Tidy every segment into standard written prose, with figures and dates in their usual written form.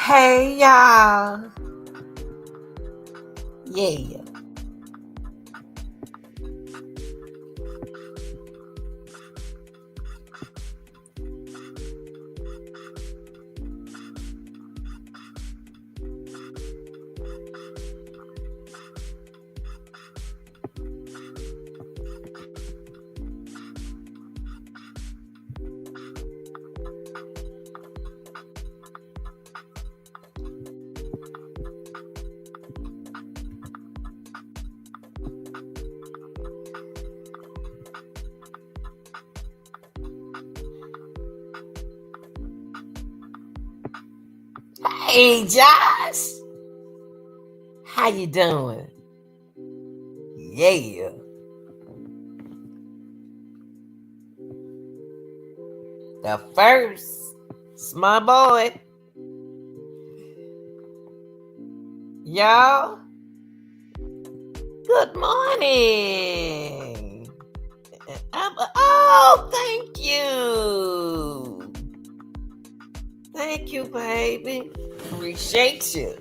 Hey y'all. Yeah. Hey Josh. How you doing? Yeah. The first. It's my boy. Y'all. Good morning. Thank you. Thank you, baby. Appreciate you.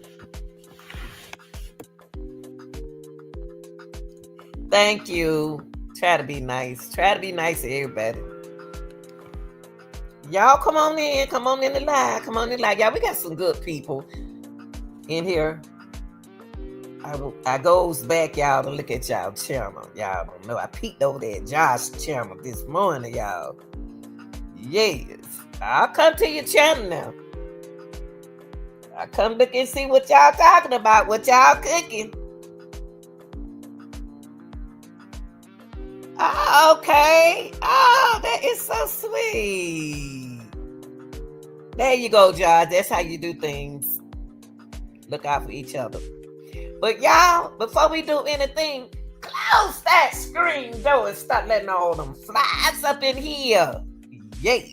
Thank you. Try to be nice. Try to be nice to everybody. Y'all come on in. Come on in the live. Come on in the live. Y'all, we got some good people in here. I goes back, y'all, to look at y'all channel. Y'all don't know. I peeked over there at Josh's channel this morning, y'all. Yes. I'll come to your channel now. I come look and see what y'all talking about, what y'all cooking. Oh, okay. Oh, that is so sweet. There you go, Josh. That's how you do things. Look out for each other. But y'all, before we do anything, close that screen door and start letting all them flies up in here. Yes.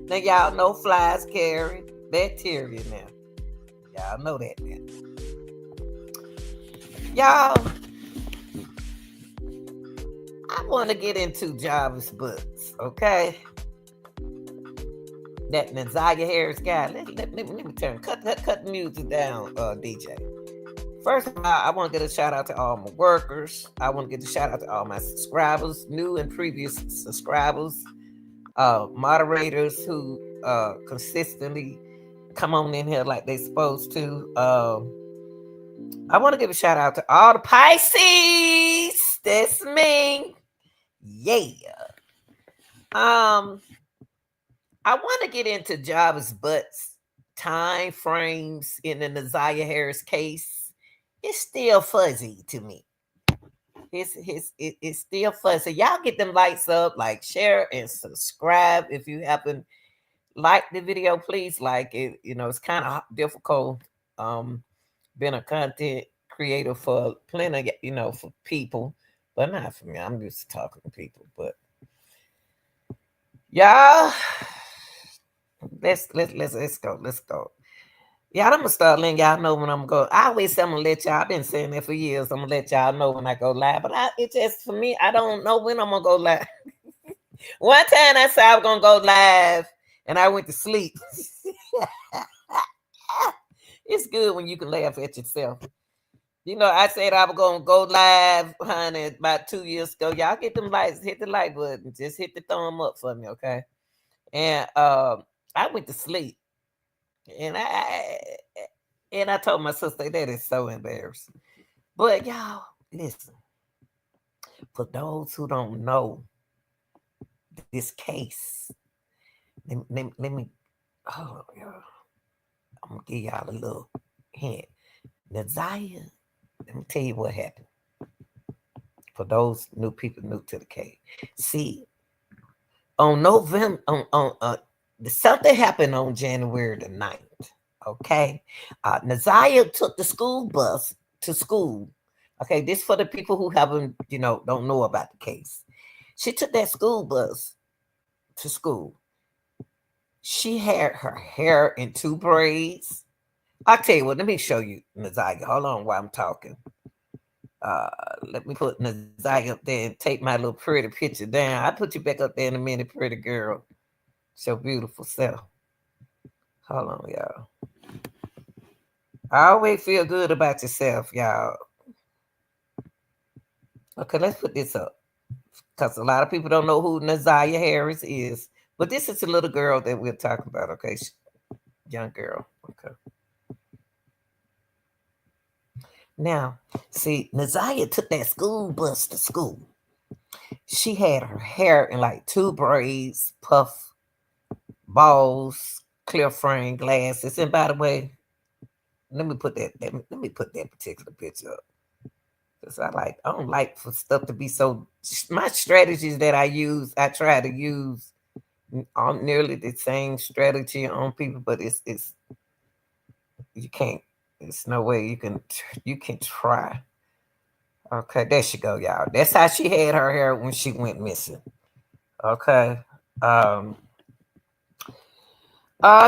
Now y'all know flies carry bacteria now. Y'all know that now. Y'all, I want to get into Jarvis books, okay? That Naziah Harris guy. Let me turn. Cut the music down, DJ. First of all, I want to get a shout out to all my workers. I want to get a shout out to all my subscribers, new and previous subscribers, moderators who consistently come on in here like they supposed to. I want to give a shout out to all the Pisces. That's me. Yeah. I want to get into Jarvis Butt's time frames in the Naziah Harris case. It's still fuzzy to me. It's still fuzzy. Y'all get them lights up, like, share, and subscribe. If you happen like the video, please like it. You know, it's kind of difficult being a content creator for plenty, for people, but not for me. I'm used to talking to people, but y'all, let's go. Yeah, I'm gonna start letting y'all know when I'm going. I always say I'm gonna let y'all. I've been saying that for years. I'm gonna let y'all know when I go live. But it just, for me, I don't know when I'm gonna go live. One time I said I was gonna go live, and I went to sleep. It's good when you can laugh at yourself. You know, I said I was gonna go live, honey, about 2 years ago. Y'all get them lights, hit the like button, just hit the thumb up for me, okay? And I went to sleep. And I told my sister that is so embarrassing. But y'all, listen. For those who don't know this case, let me oh y'all. I'm gonna give y'all a little hint. Naziah, let me tell you what happened. For those new people new to the case. See, on November something happened on January the 9th. Okay. Naziah took the school bus to school. Okay, this for the people who haven't, don't know about the case. She took that school bus to school. She had her hair in 2 braids. I'll tell you what, let me show you Naziah. Hold on while I'm talking. Let me put Naziah up there and take my little pretty picture down. I'll put you back up there in a minute, pretty girl. So beautiful self. Hold on, y'all. Always feel good about yourself, y'all. Okay, let's put this up. Because a lot of people don't know who Naziah Harris is. But this is a little girl that we're talking about, okay? Young girl. Okay. Now, see, Naziah took that school bus to school. She had her hair in like two braids, puff, balls, clear frame glasses. And by the way, let me put that particular picture up. Because I don't like for stuff to be so, my strategies that I try to use on nearly the same strategy on people, but it's you can't. There's no way you can try. Okay, there she go, y'all. That's how she had her hair when she went missing. Okay. Um.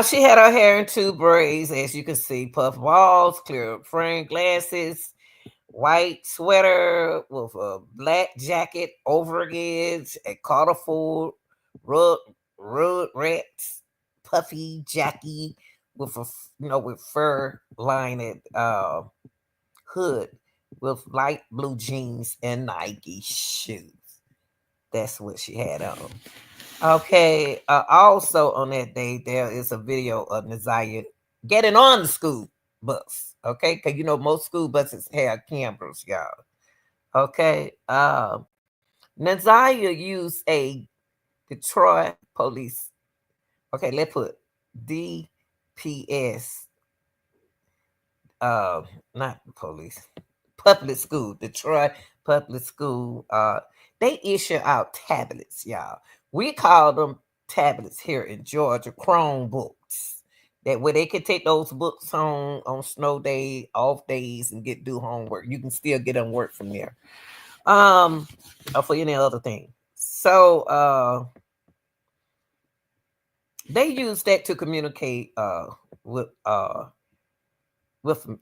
She had her hair in two braids, as you can see, puff balls, clear frame glasses, white sweater with a black jacket over against a colorful rug, rats, puffy jacket with a with fur lined hood with light blue jeans and Nike shoes. That's what she had on. Okay. Also on that day, there is a video of Naziah getting on the school bus. Okay, because most school buses have cameras, y'all. Okay. Naziah used a Detroit police. Okay, let's put DPS. Uh, not police. Public school. Detroit public school. They issue out tablets, y'all. We call them tablets here in Georgia, Chromebooks. That where they can take those books home on snow days, off days, and do homework. You can still get them work from there. Or for any other thing. So they use that to communicate with an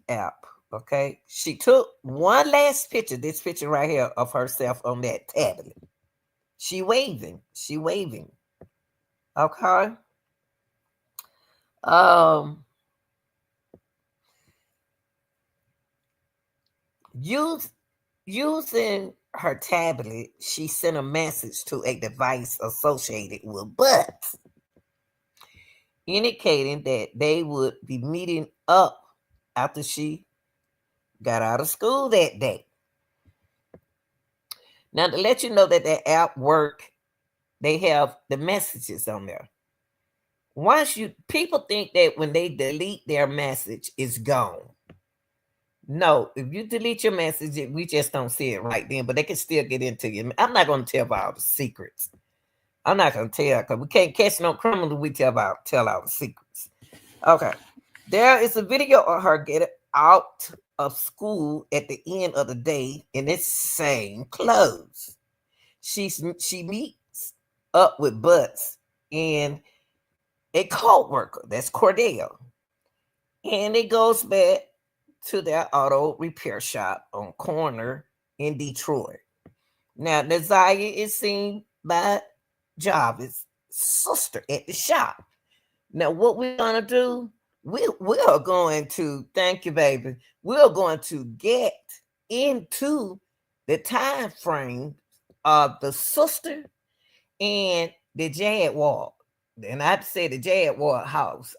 app. Okay. She took one last picture, this picture right here of herself on that tablet. She waving. She waving. Okay. Um use Using her tablet, she sent a message to a device associated with butts, indicating that they would be meeting up after she got out of school that day. Now, to let you know that that app work, they have the messages on there. Once people think that when they delete their message, it's gone. No, if you delete your message, we just don't see it right then, but they can still get into you. I'm not going to tell about all the secrets. I'm not going to tell because we can't catch no criminal. We tell all the secrets. Okay. There is a video of her getting out of school at the end of the day in the same clothes. She meets up with Butts and a co-worker. That's Cordell. And it goes back to their auto repair shop on corner in Detroit. Now, Naziah is seen by Jarvis' sister at the shop. Now, what we're gonna do, we are going to thank you, baby. We're going to get into the time frame of the sister and the Jaguar. And I'd say the Jaguar house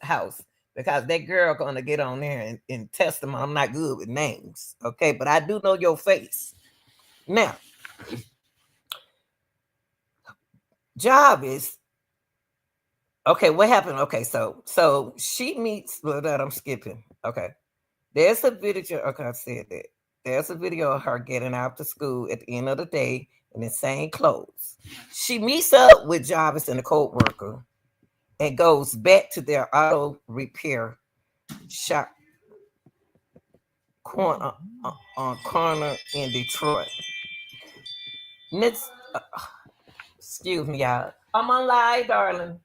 because that girl gonna get on there and test them. I'm not good with names, okay, but I do know your face. Now, Jarvis. Okay, what happened? Okay, so she meets. Well, that I'm skipping. Okay, there's a video. Okay, I said that. There's a video of her getting out to school at the end of the day in the same clothes. She meets up with Jarvis and the co-worker and goes back to their auto repair shop corner on corner in Detroit. Next, excuse me, y'all. I'm on live, darling.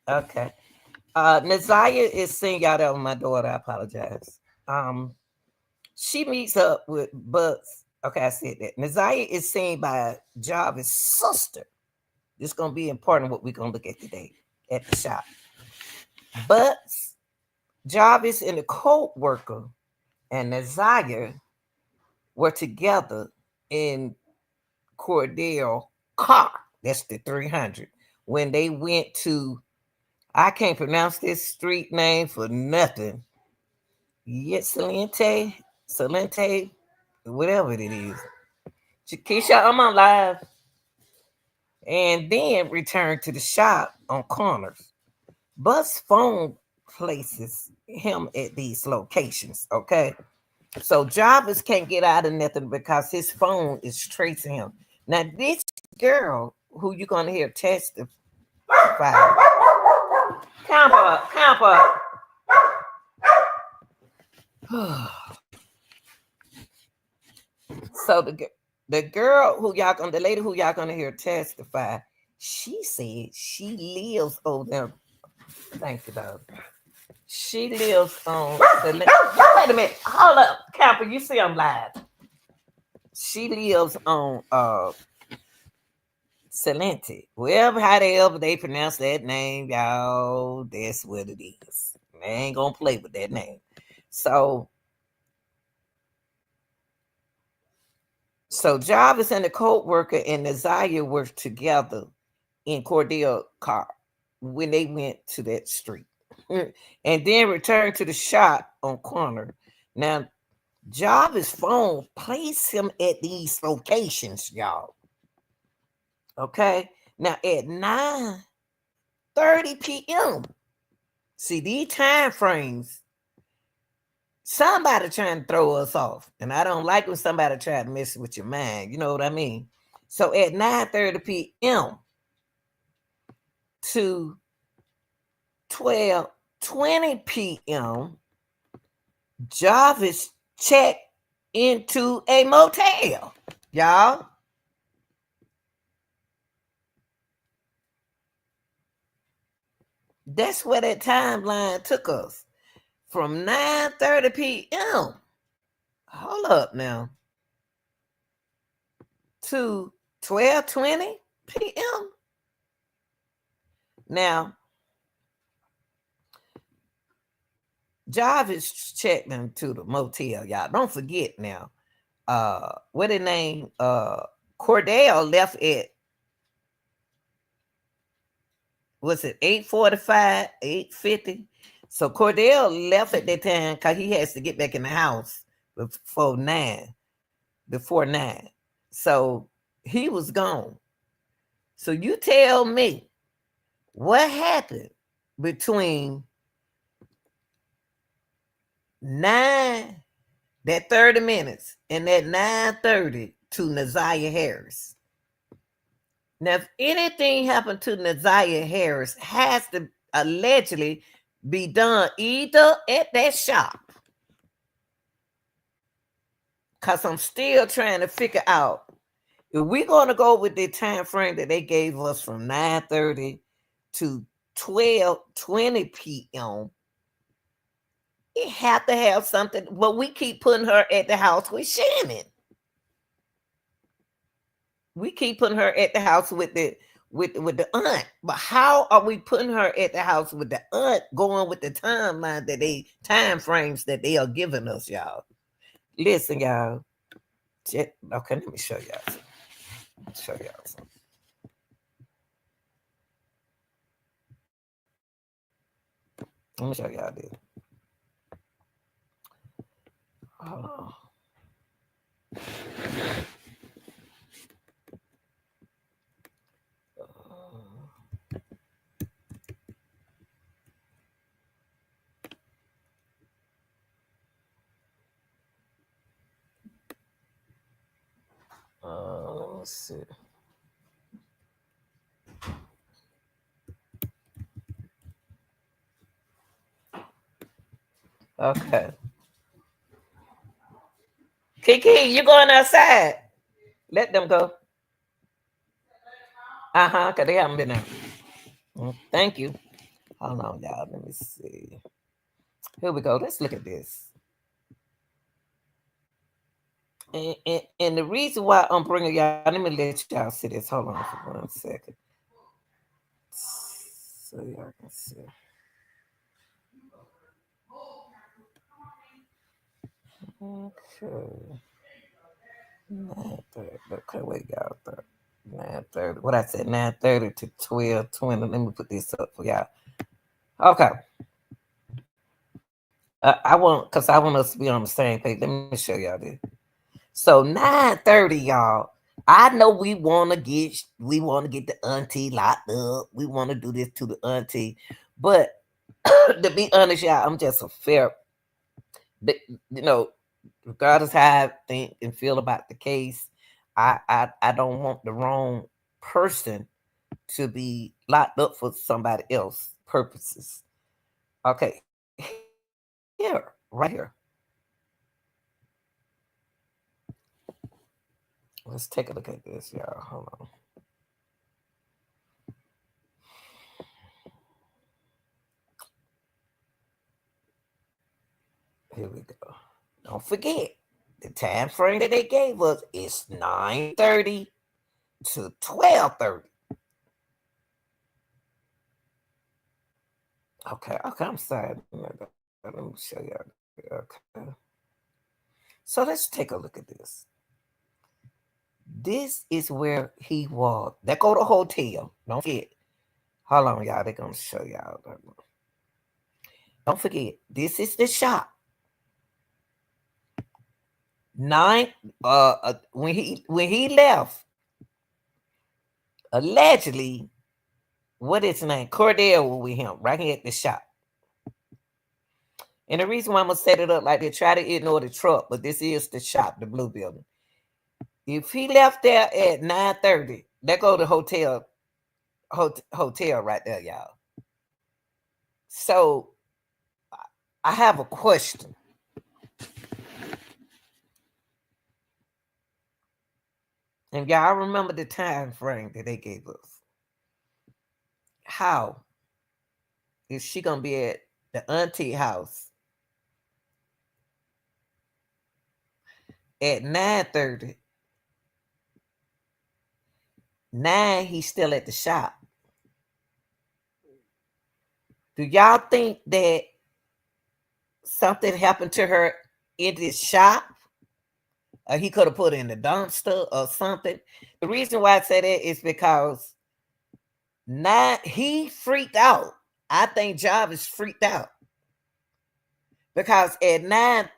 Okay. Naziah is seeing y'all that with my daughter. I apologize. She meets up with Bucks. Okay, I said that. Naziah is seen by Jarvis' sister. This is gonna be important what we're gonna look at today at the shop. Butts Jarvis and the co-worker and Nazaya were together in Cordell car. That's the 300. When they went to, I can't pronounce this street name for nothing. Yet Salente, whatever it is. Keisha, I'm on live. And then returned to the shop on corners. Bus phone places him at these locations. Okay. So Jarvis can't get out of nothing because his phone is tracing him. Now, this girl who you're gonna hear testify. Count up. So the girl who y'all gonna, the lady who y'all gonna hear testify, she said she lives over there. Thank you, dog. She lives on the. Wait a minute. Hold up, Camper. You see I'm live. She lives on Salente. Wherever however they pronounce that name, y'all, that's what it is. They ain't gonna play with that name. So Jarvis and the co-worker and Nazaya were together in Cordell car when they went to that street. And then returned to the shop on corner. Now, Jarvis' phone placed him at these locations, y'all. Okay. Now at 9:30 p.m. See, these time frames, somebody trying to throw us off. And I don't like when somebody try to mess with your mind. You know what I mean? So at 9:30 p.m. to 12:20 p.m., Jarvis checked into a motel, y'all. That's where that timeline took us. From 9:30 p.m. Hold up now. To 12:20 p.m. Now, Jarvis checked into the motel, y'all. Don't forget now. What the name? Cordell left at, was it 8:45, 8:50? So Cordell left at that time because he has to get back in the house before 9. So he was gone. So you tell me what happened between 9, that 30 minutes, and that 9:30 to Nazaya Harris. Now, if anything happened to Nazaya Harris, has to allegedly be done either at that shop, because I'm still trying to figure out if we're going to go with the time frame that they gave us from 9:30 to 12:20 p.m. It have to have something. But we keep putting her at the house with Shannon. We keep putting her at the house with the aunt. But how are we putting her at the house with the aunt, going with the timeline that time frames that they are giving us, y'all? Listen, y'all. Okay, let me show y'all something. Let me show y'all this. Oh. Let me see. Okay. Kiki, you going outside? Let them go. Because they haven't been out. Thank you. Hold on, y'all. Let me see. Here we go. Let's look at this. And the reason why I'm bringing y'all, let me let y'all see this. Hold on for 1 second. So y'all can see. Okay. 9:30. Okay, wait, y'all. 9:30. What I said, 9:30 to 12:20. Let me put this up for y'all. Okay. I want, because I want us to be on the same page. Let me show y'all this. So 9:30, y'all. I know we want to get the auntie locked up. We want to do this to the auntie. But to be honest, y'all, I'm just a fair, you know, regardless how I think and feel about the case, I don't want the wrong person to be locked up for somebody else purposes. Okay, here, right here. Let's take a look at this, y'all. Hold on. Here we go. Don't forget the time frame that they gave us is 9:30 to 12:30. Okay, I'm sorry. Let me show y'all. Okay. So let's take a look at this. This is where he was. They go to hotel. Don't forget. Hold on, y'all. They're gonna show y'all. Don't forget. This is the shop. Nine. When he left, allegedly, what is his name? Cordell was with him right here at the shop. And the reason why I'm gonna set it up like they try to ignore the truck, but this is the shop, the blue building. If he left there at 9:30, that go to hotel right there, y'all. So I have a question. And y'all remember the time frame that they gave us. How is she gonna be at the auntie house at 9:30? 9, he's still at the shop. Do y'all think that something happened to her in this shop? Or he could have put her in the dumpster or something. The reason why I say that is because he freaked out. I think Jarvis freaked out because at 9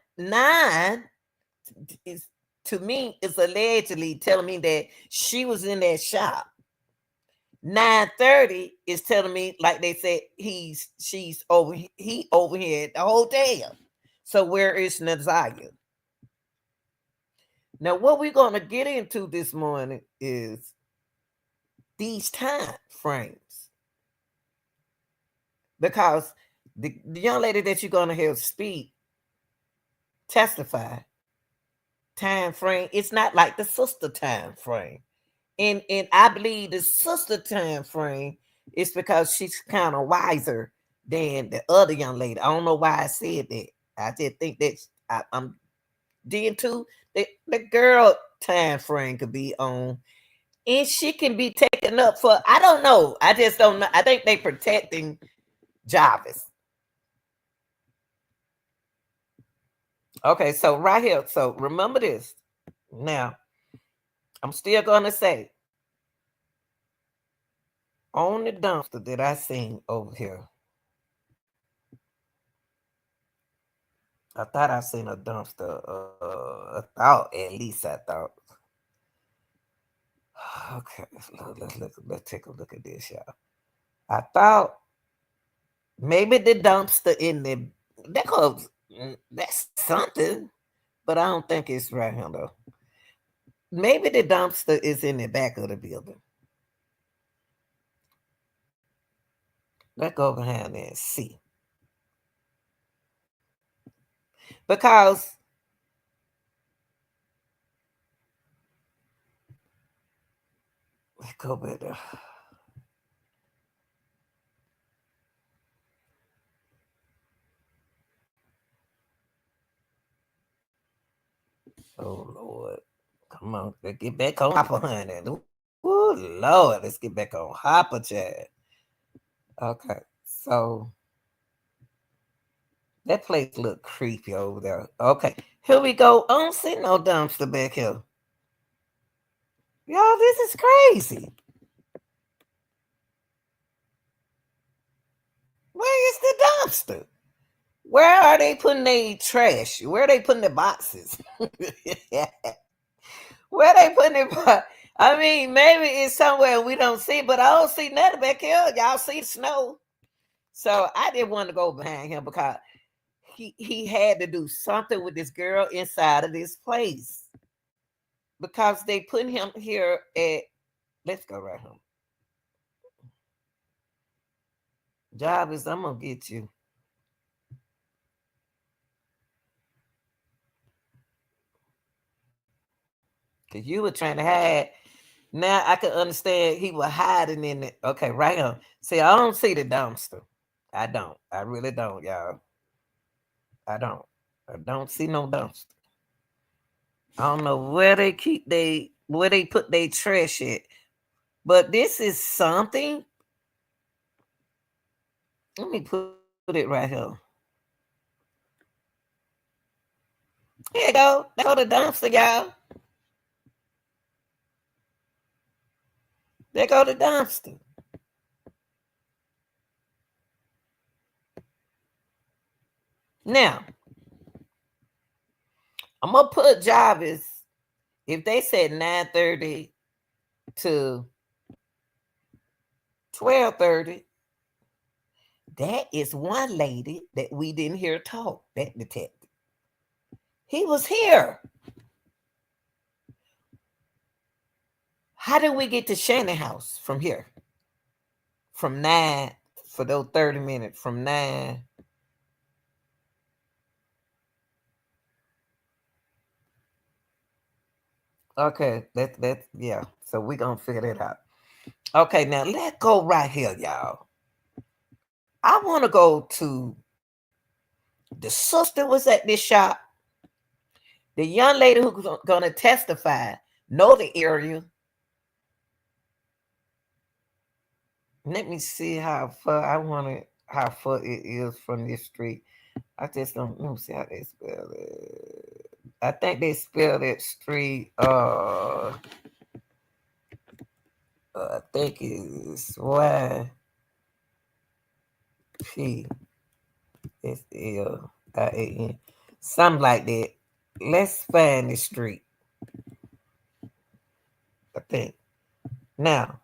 is, to me, is allegedly telling me that she was in that shop. 9:30 is telling me, like they said, he over here at the hotel. So where is Nazaria? Now, what we're going to get into this morning is these time frames. Because the young lady that you're going to hear speak, testify, time frame, it's not like the sister time frame. And I believe the sister time frame is because she's kind of wiser than the other young lady. I don't know why I said that. I just think that I'm then too. The girl time frame could be on, and she can be taken up for. I don't know. I just don't know. I think they protecting Jarvis. Okay, so right here. So remember this. Now, I'm still gonna say on the dumpster that I seen over here. I thought I seen a dumpster. I thought, at least I thought. Okay, let's take a look at this, y'all. I thought maybe the dumpster in the that's something, but I don't think it's right here though. Maybe the dumpster is in the back of the building. Let's go behind there and see. Because let's go back there. Oh Lord. Come on, let's get back on Hopper, honey. Oh Lord, let's get back on Hopper, Chad. Okay, so That place look creepy over there. Okay, here we go. I don't see no dumpster back here. Y'all, this is crazy. Where is the dumpster? Where are they putting their trash? Where are they putting the boxes? Where they putting it? I mean, maybe it's somewhere we don't see, but I don't see nothing back here. Y'all see the snow. So I didn't want to go behind him because he had to do something with this girl inside of this place because they put him here at. Let's go right home. Jarvis, I'm gonna get you because you were trying to hide. Now I can understand he was hiding in it. Okay, right on. See, I don't see the dumpster. I don't. I really don't, y'all. I don't. I don't see no dumpster. I don't know where they put their trash at. But this is something. Let me put it right here. Here you go. There go the dumpster, y'all. There go the dumpster. Now, I'm gonna put Jarvis. If they said 9:30 to 12:30, that is one lady that we didn't hear talk. That detective. He was here. How did we get to Shannon house from here? From 9 for those 30 minutes. From 9. Okay, that yeah. So we gonna figure that out. Okay, now let's go right here, y'all. I want to go to the sister was at this shop. The young lady who's gonna testify know the area. Let me see how far I want it. How far it is from this street. I just don't. Let me see how they spell it. I think they spell it street. I think it's YPSLIAN, something like that. Let's find the street. I think now.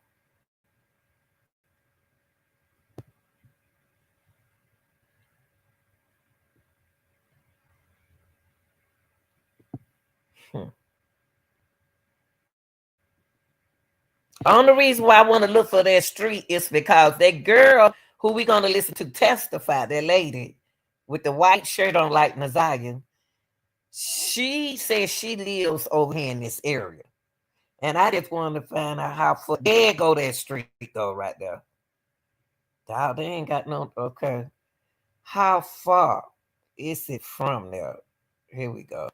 Hmm. Only reason why I want to look for that street is because that girl who we gonna listen to testify, that lady with the white shirt on like Nazayan, she says she lives over here in this area. And I just wanted to find out how far. There go that street though, right there. Dog, they ain't got no. Okay. How far is it from there? Here we go.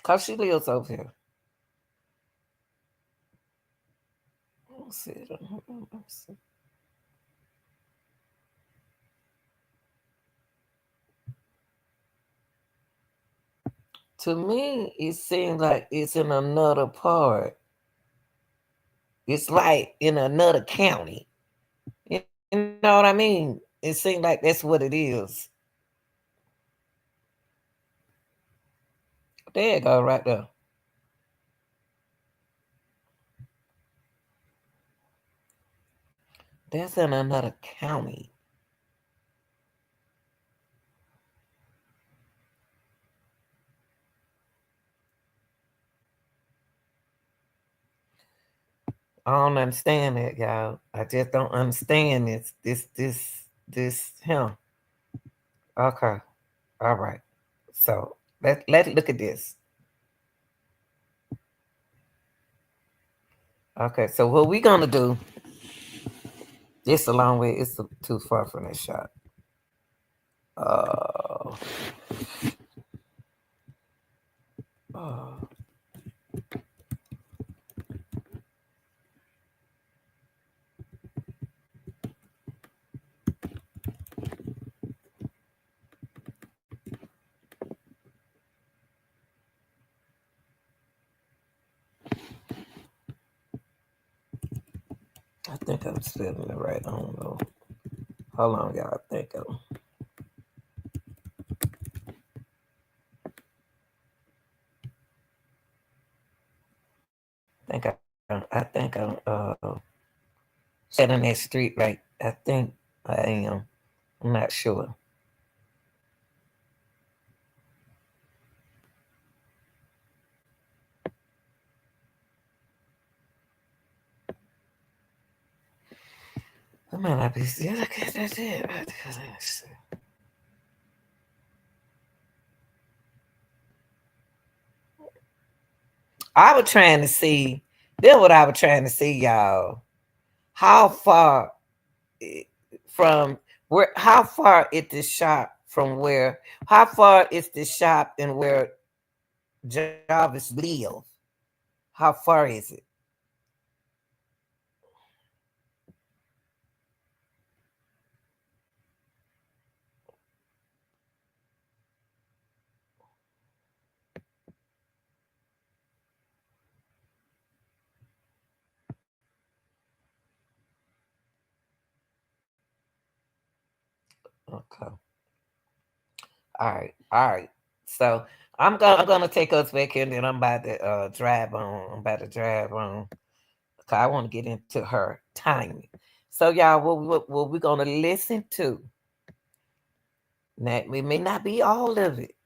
Cause she lives over here. Let's see. Let's see. To me, it seems like it's in another part. It's like in another county. You know what I mean? It seems like that's what it is. There you go, right there. That's in another county. I don't understand that, y'all. I just don't understand this him. Okay. All right. So let's look at this. Okay, so what we gonna do, this a long way, it's too far from that shot. Uh, uh I think I'm spelling it right. I don't know. Hold on, y'all. I think I'm setting that street right. I think I am. I'm not sure. I might not be. Yeah, that's it. I was trying to see. That's what I was trying to see, y'all. How far from where? How far is the shop from where? How far is the shop and where Jarvis lives? How far is it? Okay. All right. So I'm gonna take us back here, and then I'm about to drive on. I'm about to drive on. Cause I want to get into her timing. So y'all, what we gonna listen to? Now it may not be all of it,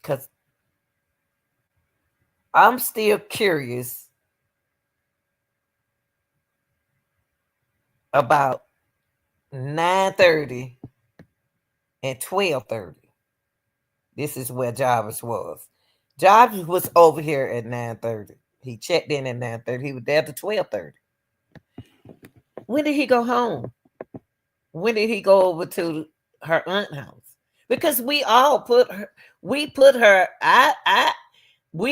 cause I'm still curious about 9:30 and 12:30. This is where Jarvis was. Jarvis was over here at 9:30. He checked in at 9:30. He was there to 12:30. When did he go home? When did he go over to her aunt house? Because we put her. We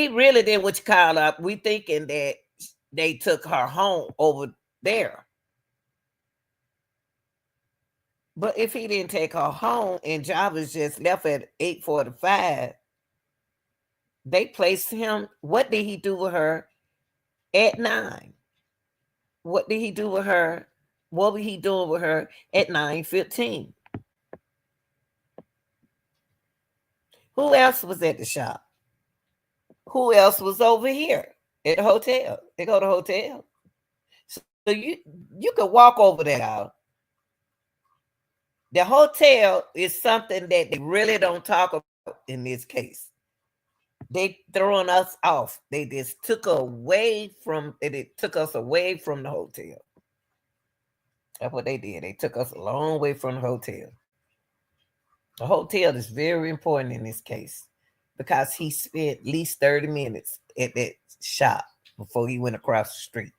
really did what you call up. We thinking that they took her home over there. But if he didn't take her home and Jarvis just left at 8:45, they placed him. What did he do with her at 9? What did he do with her? What was he doing with her at 9:15? Who else was at the shop? Who else was over here at the hotel? They go to the hotel. So you could walk over there, y'all. The hotel is something that they really don't talk about in this case. They throwing us off. They just took us away from the hotel. That's what they did. They took us a long way from the hotel. The hotel is very important in this case because he spent at least 30 minutes at that shop before he went across the street.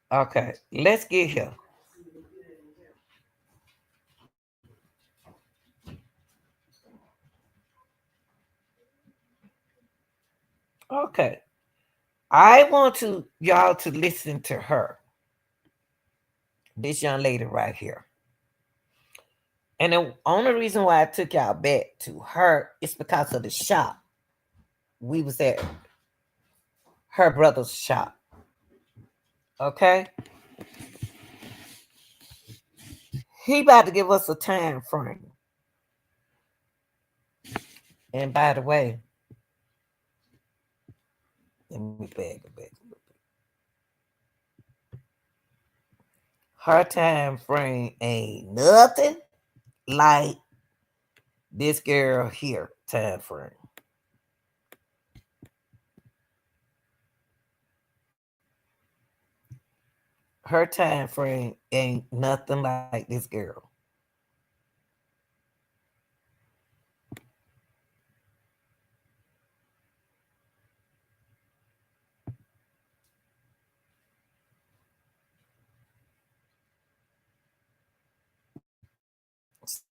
Okay, let's get here. Okay. I want to y'all to listen to her. This young lady right here. And the only reason why I took y'all back to her is because of the shop. We was at her brother's shop. Okay? He about to give us a time frame. And by the way, let me back it back. Her time frame ain't nothing like this girl here time frame. Her time frame ain't nothing like this girl.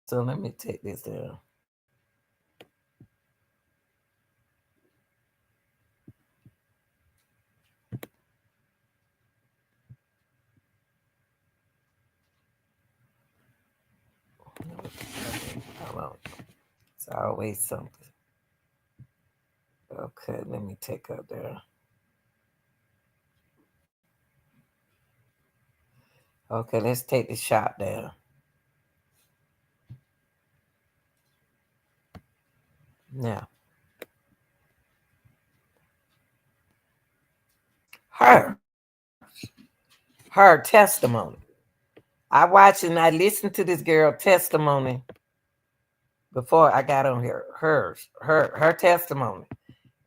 So let me take this down. Hold on. It's always something. Okay, let me take her there. Okay, let's take the shot down. Now, her, her testimony. I watched and I listened to this girl testimony before I got on here. Her testimony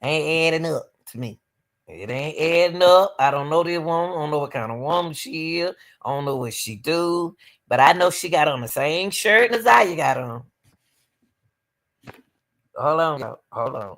ain't adding up to me. It ain't adding up. I don't know this woman. I don't know what kind of woman she is. I don't know what she do. But I know she got on the same shirt as I got on. Hold on, y'all. Hold on.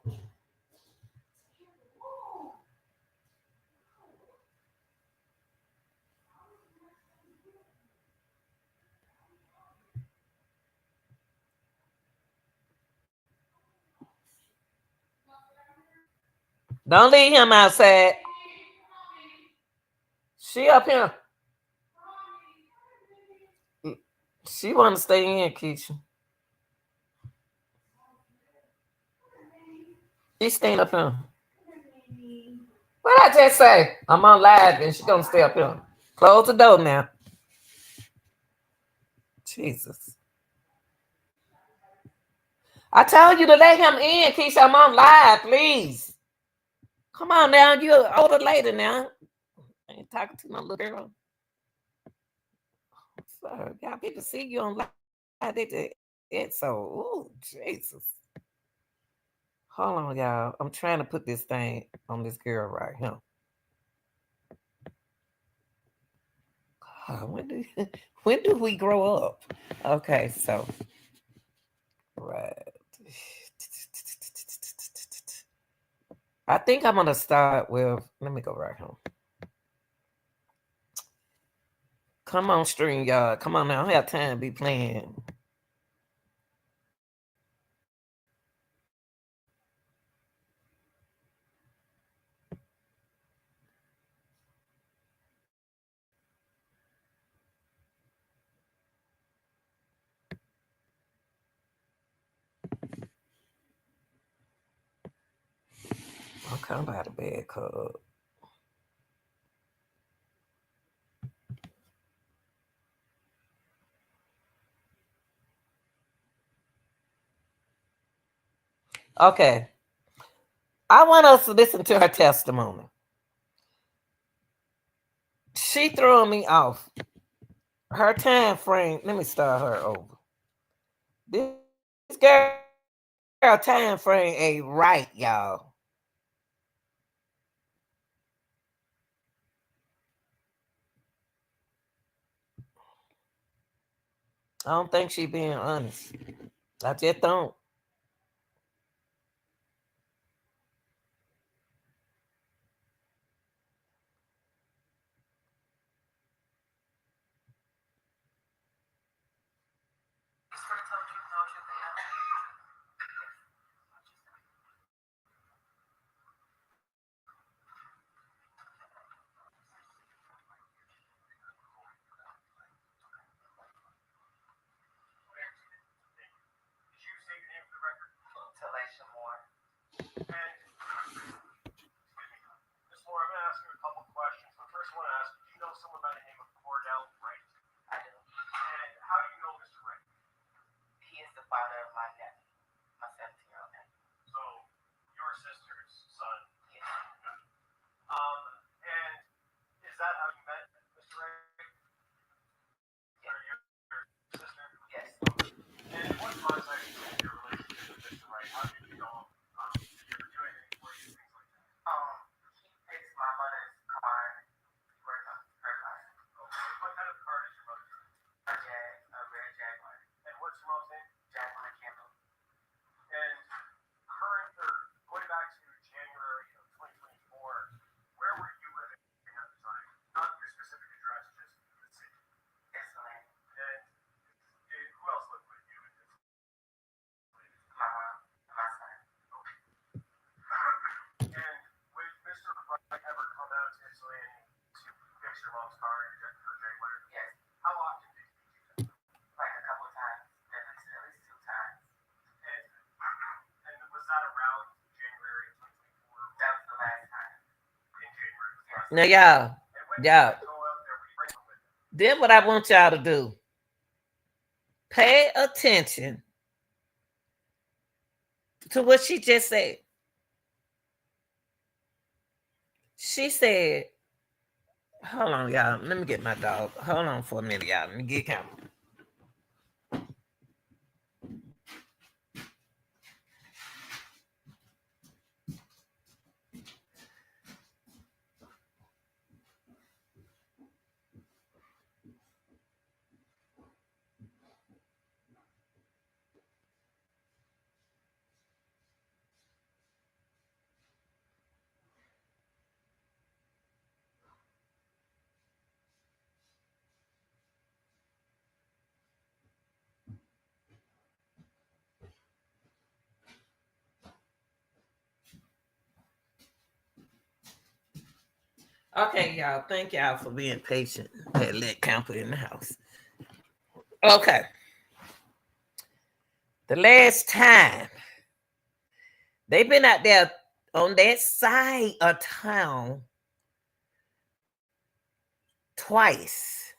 Don't leave him outside. She up here. She want to stay in, Keisha. She staying up here. What I just say? I'm on live and she gonna stay up here. Close the door now. Jesus. I told you to let him in, Keisha. I'm on live, please. Come on now. You're an older lady now. I ain't talking to my little girl. So, y'all people see you on live. It's so, ooh, Jesus. Hold on, y'all. I'm trying to put this thing on this girl right here. When do we grow up? Okay, so right. I think I'm gonna start with. Let me go right home. Come on, StreamYard. Come on now. I don't have time to be playing. I'm coming out of bed, cuz. Okay. I want us to listen to her testimony. She throwing me off. Her time frame. Let me start her over. This girl time frame ain't right, y'all. I don't think she being honest. I just don't. Now, y'all, then what I want y'all to do, pay attention to what she just said. She said, hold on, y'all. Let me get my dog. Hold on for a minute, y'all. Let me get count. Okay, y'all. Thank y'all for being patient. Had let Camper in the house. Okay. The last time they've been out there on that side of town twice.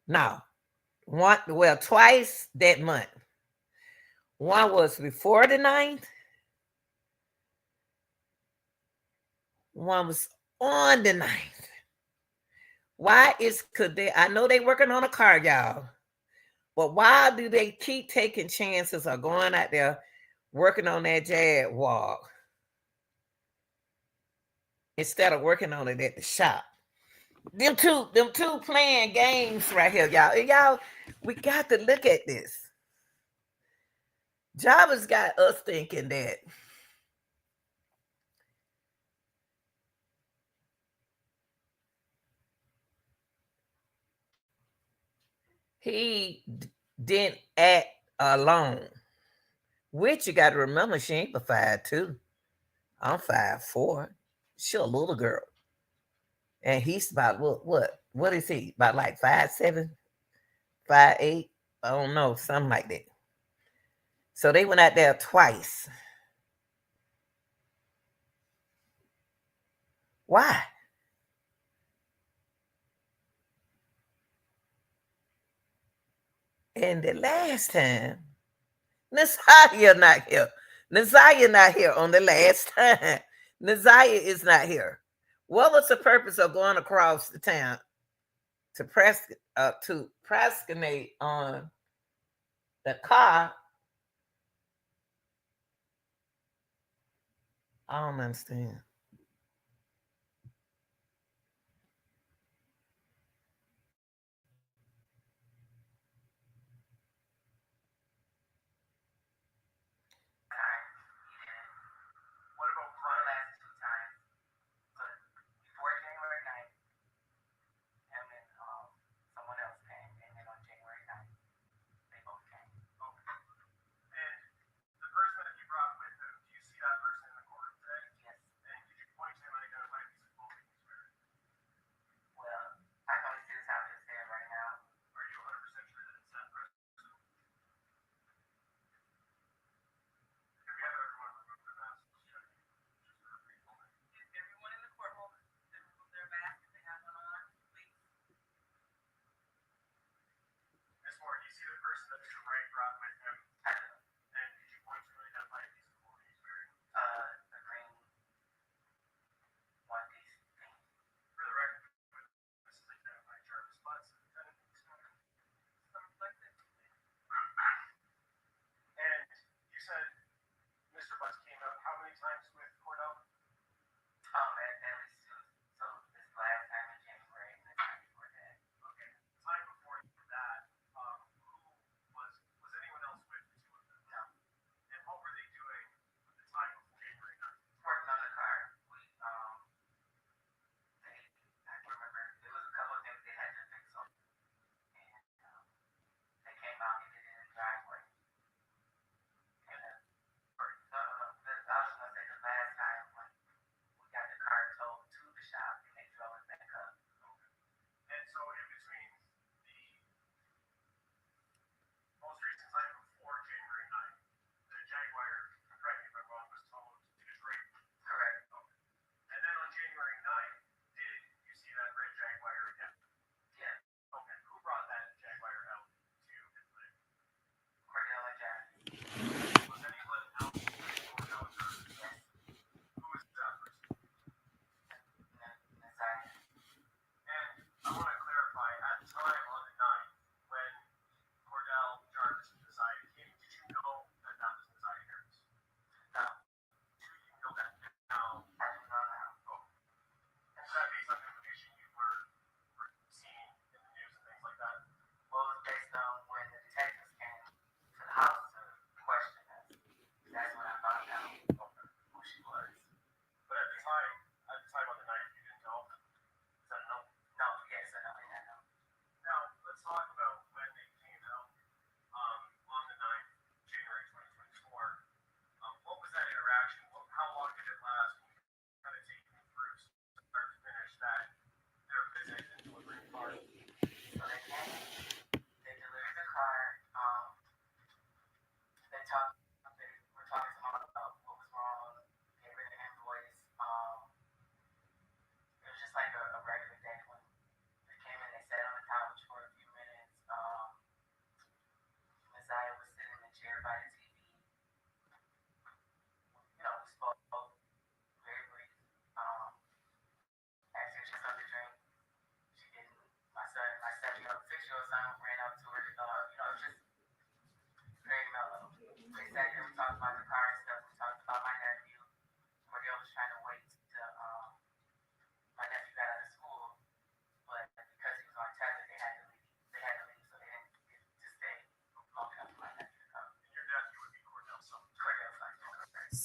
No, twice that month. One was before the 9th. One was on the 9th. Why is could they? I know they working on a car, y'all. But why do they keep taking chances of going out there working on that Jaguar instead of working on it at the shop? Them two playing games right here, y'all. And y'all, we got to look at this. Jarvis got us thinking that he didn't act alone. Which you got to remember, she ain't but 5'2". I'm 5'4". She a little girl, and he's about what is he? About like 5'7", 5'8". I don't know, something like that. So they went out there twice. Why? And the last time, Nasaya not here. Nasaya not here on the last time. Nasaya is not here. What was the purpose of going across the town to proskinate on the car? I don't understand.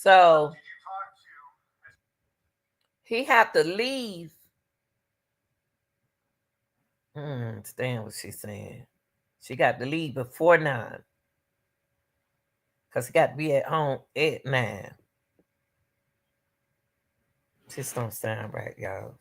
So he had to leave. Understand what she's saying. She got to leave before 9. Because he got to be at home at 9. Just don't sound right, y'all.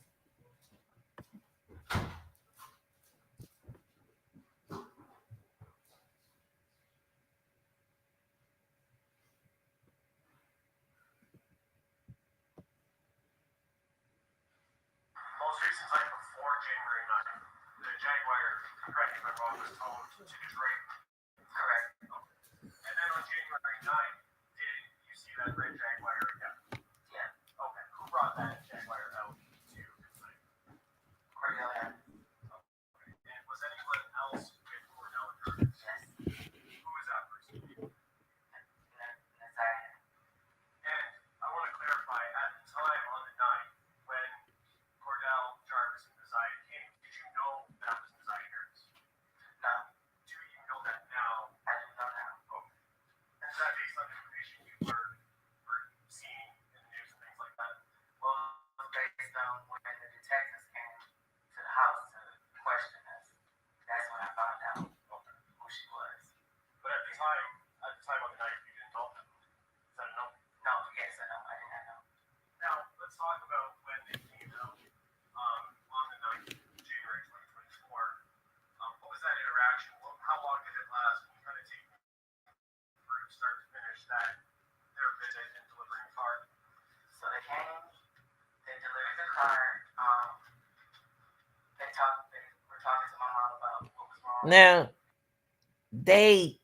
Now, they,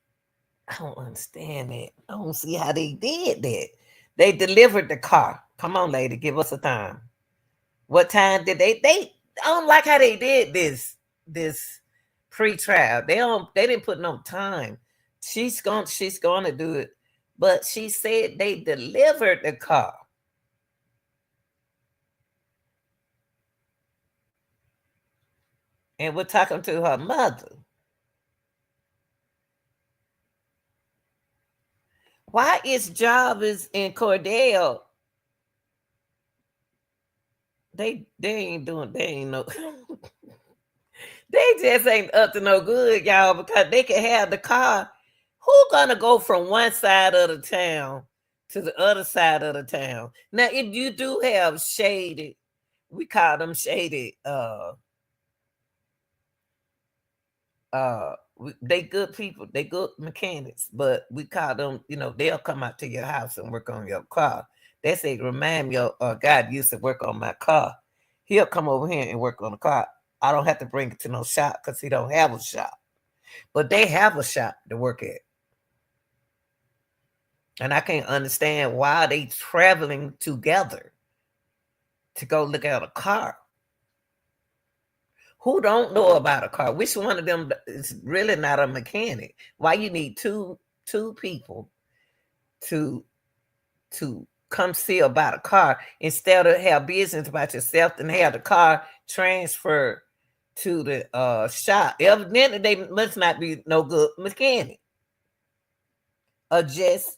I don't understand that. I don't see how they did that. They delivered the car. Come on, lady, give us a time. What time did they I don't like how they did this pre-trial. They didn't put no time. She's gonna do it. But she said they delivered the car. And we're talking to her mother. Why is Jarvis and Cordell? They ain't doing they ain't no they just ain't up to no good, y'all, because they can have the car. Who gonna go from one side of the town to the other side of the town? Now, if you do have shaded, we call them shaded. They good people. They good mechanics, but we call them. They'll come out to your house and work on your car. They say, remind me, God used to work on my car. He'll come over here and work on the car. I don't have to bring it to no shop because he don't have a shop. But they have a shop to work at. And I can't understand why they traveling together to go look at a car. Who don't know about a car? Which one of them is really not a mechanic? Why you need two people to come see about a car instead of have business about yourself and have the car transferred to the shop? Evidently, they must not be no good mechanic. Or just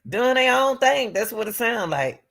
doing their own thing. That's what it sounds like.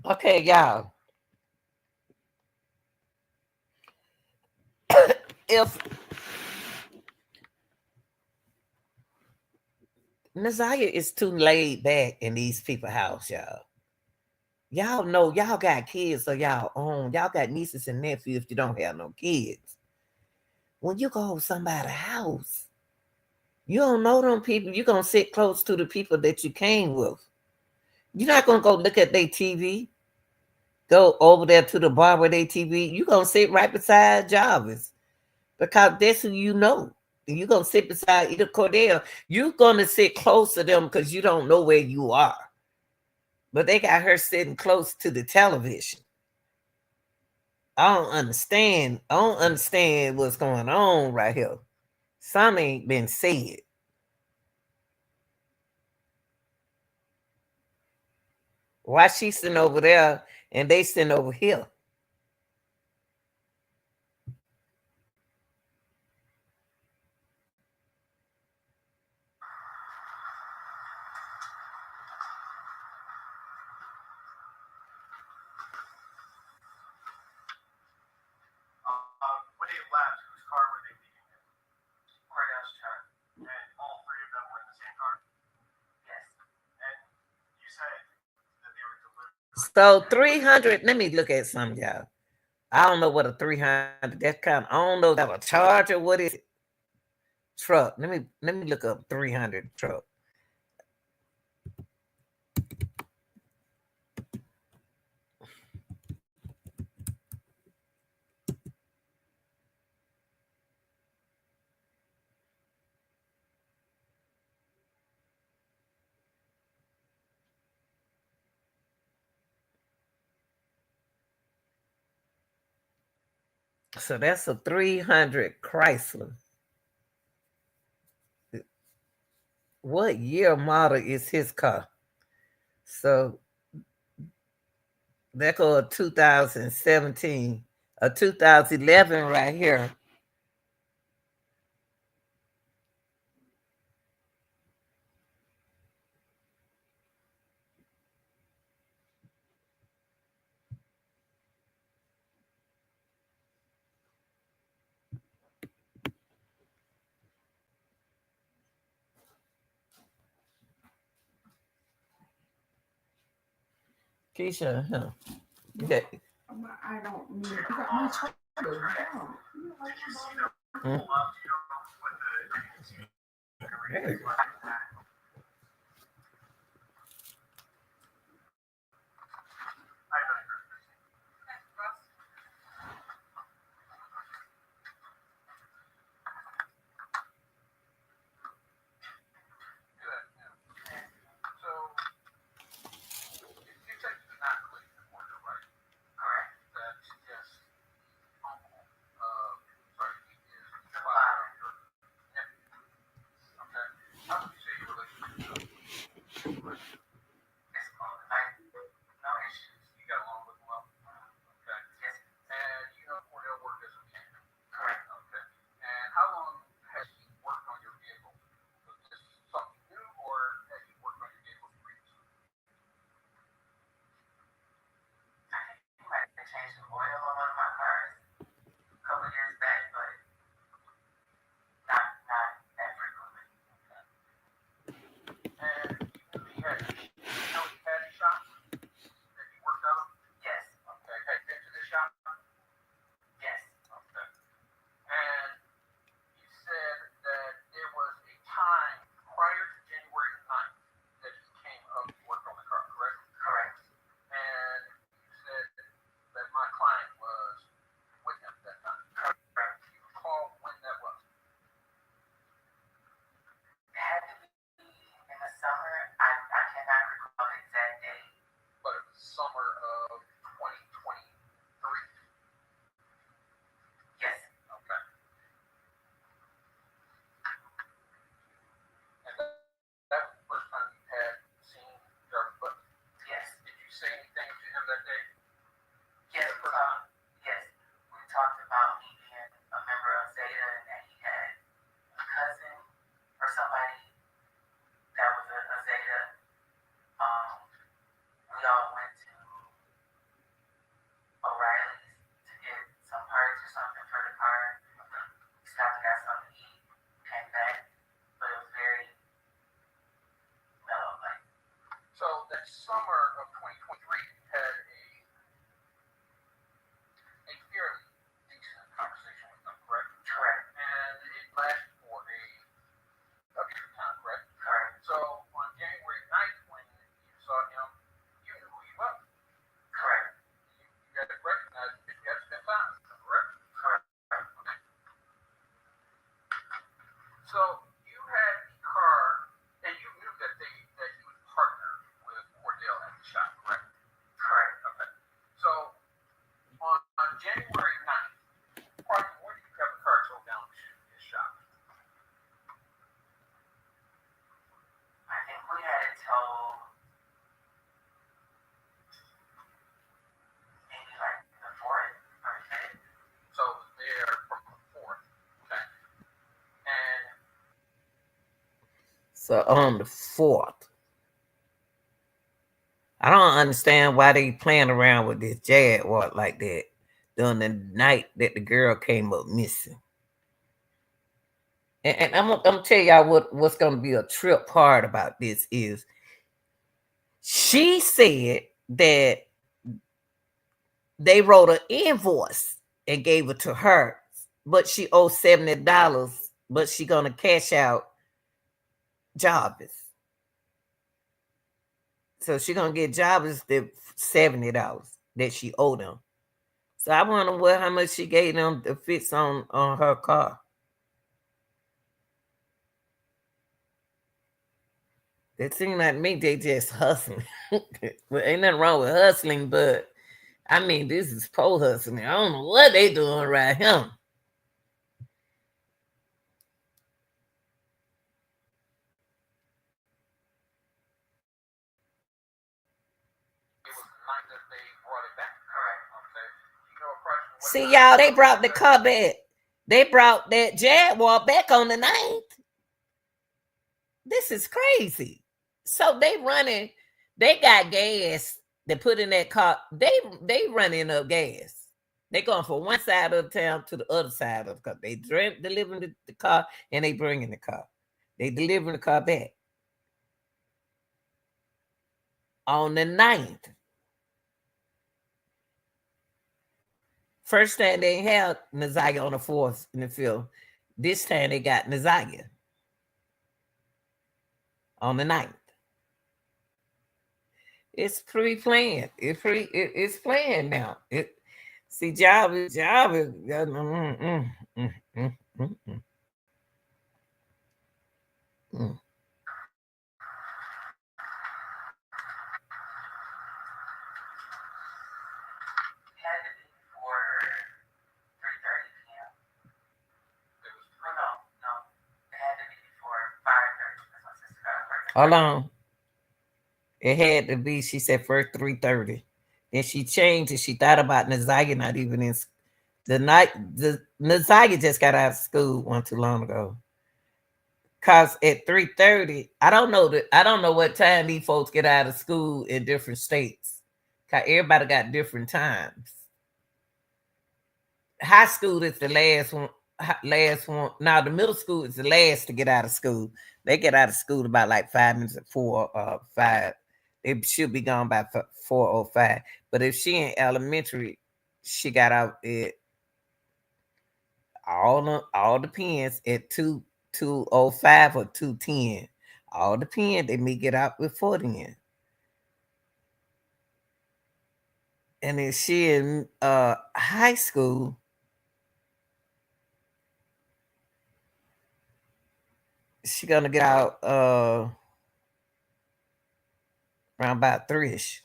Okay, y'all. If Messiah is too laid back in these people house, y'all know y'all got kids of y'all own. Y'all got nieces and nephews if you don't have no kids. When you go to somebody's house, you don't know them people. You're going to sit close to the people that you came with. You're not going to go look at their TV, go over there to the bar with their TV. You're going to sit right beside Jarvis because that's who you know. You're going to sit beside either Cordell. You're going to sit close to them because you don't know where you are. But they got her sitting close to the television. I don't understand. I don't understand what's going on right here. Something ain't been said. Why she sitting over there and they sitting over here? So 300. Let me look at some, y'all. I don't know what a 300. That's kind of. I don't know that a Charger. What is it? Truck. Let me look up 300 truck. So that's a 300 Chrysler. What year model is his car? So that go a 2017, a 2011 right here. Keisha, huh? Okay. I don't need to pick up my charger. Mm. So on the 4th. I don't understand why they playing around with this Jaguar like that during the night that the girl came up missing. And I'm gonna tell y'all what's gonna be a trip hard about this is she said that they wrote an invoice and gave it to her, but she owed $70, but she gonna cash out Jarvis. So she gonna get Jarvis the $70 that she owed them. So I wonder how much she gave them to fix on her car. It seems like me they just hustling. Well, ain't nothing wrong with hustling, but I mean this is pole hustling. I don't know what they doing right here. See, y'all, they brought the car back. They brought that Jaguar back on the 9th. This is crazy. So they running, they got gas to put in that car. They running up gas. They going from one side of the town to the other side of the car. They delivering the car and they bringing the car. They delivering the car back. On the 9th. First time they had Nazaria on the 4th in the 5th. This time they got Nazaria on the 9th. It's pre-planned. It's planned now. See, Jarvis. Hold on. It had to be, she said, first 3:30. Then she changed it. She thought about Nazaria not even in the night. The Nazaria just got out of school one too long ago. Cause at 3:30, I don't know what time these folks get out of school in different states. Cause everybody got different times. High school is the last one. Now the middle school is the last to get out of school. They get out of school about like 5 minutes at 4:05. They should be gone by 4:05. But if she in elementary, she got out at all depends at 2:05 or 2:10. All depends. They may get out before then. And if she in high school, she gonna get out around about 3ish.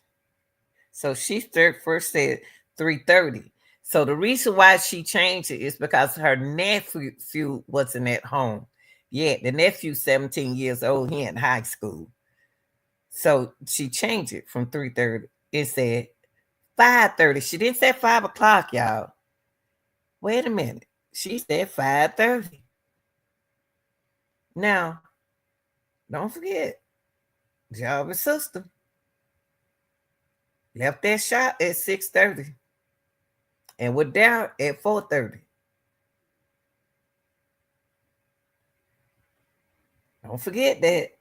So she first said 3:30. So the reason why she changed it is because her nephew wasn't at home. Yeah, the nephew 17 years old, he in high school. So she changed it from 3:30. It said 5:30. She didn't say 5 o'clock, y'all. Wait a minute. She said 5:30. Now, don't forget, Jarvis' sister left that shop at 6:30 and went down at 4:30. Don't forget that.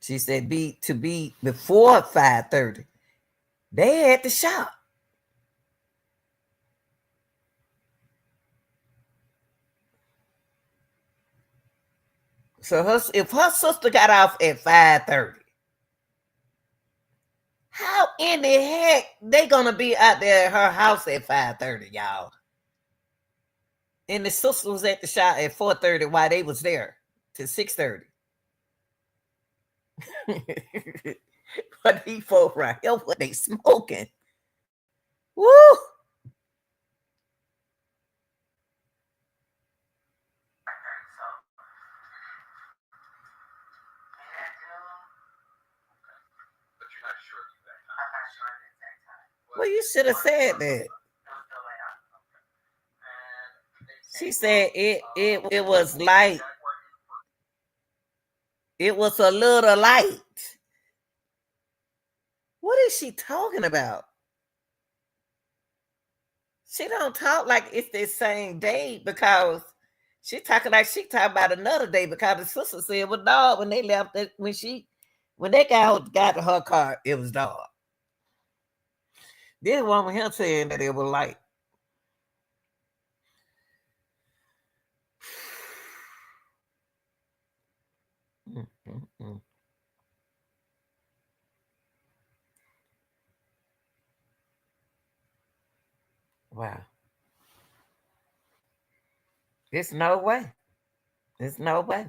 She said be before 5:30. They at the shop. So if her sister got off at 5:30, how in the heck they gonna be out there at her house at 5:30, y'all? And the sister was at the shop at 4:30 while they was there to 6:30. But these folks right here, what they smoking? Woo! Well, you should have said that. She said it was light. It was a little light. What is she talking about? She don't talk like it's the same day because she talking like she talking about another day because the sister said it was dog when they left it when they got to her car, it was dog. This woman here saying that it was light. Mm, mm, mm. Wow. There's no way. There's no way.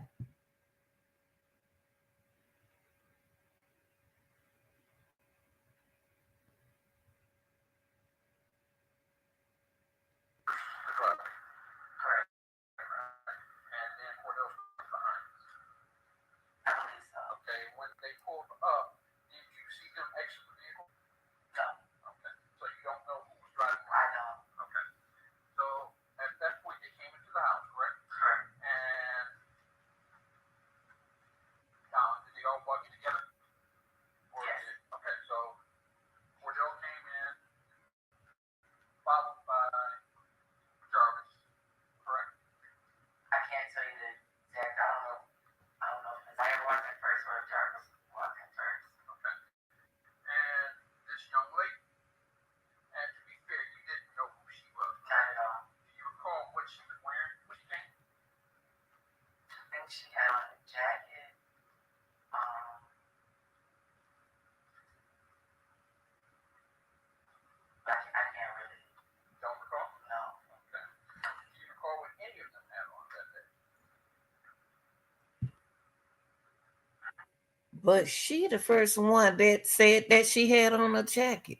But she the first one that said that she had on a jacket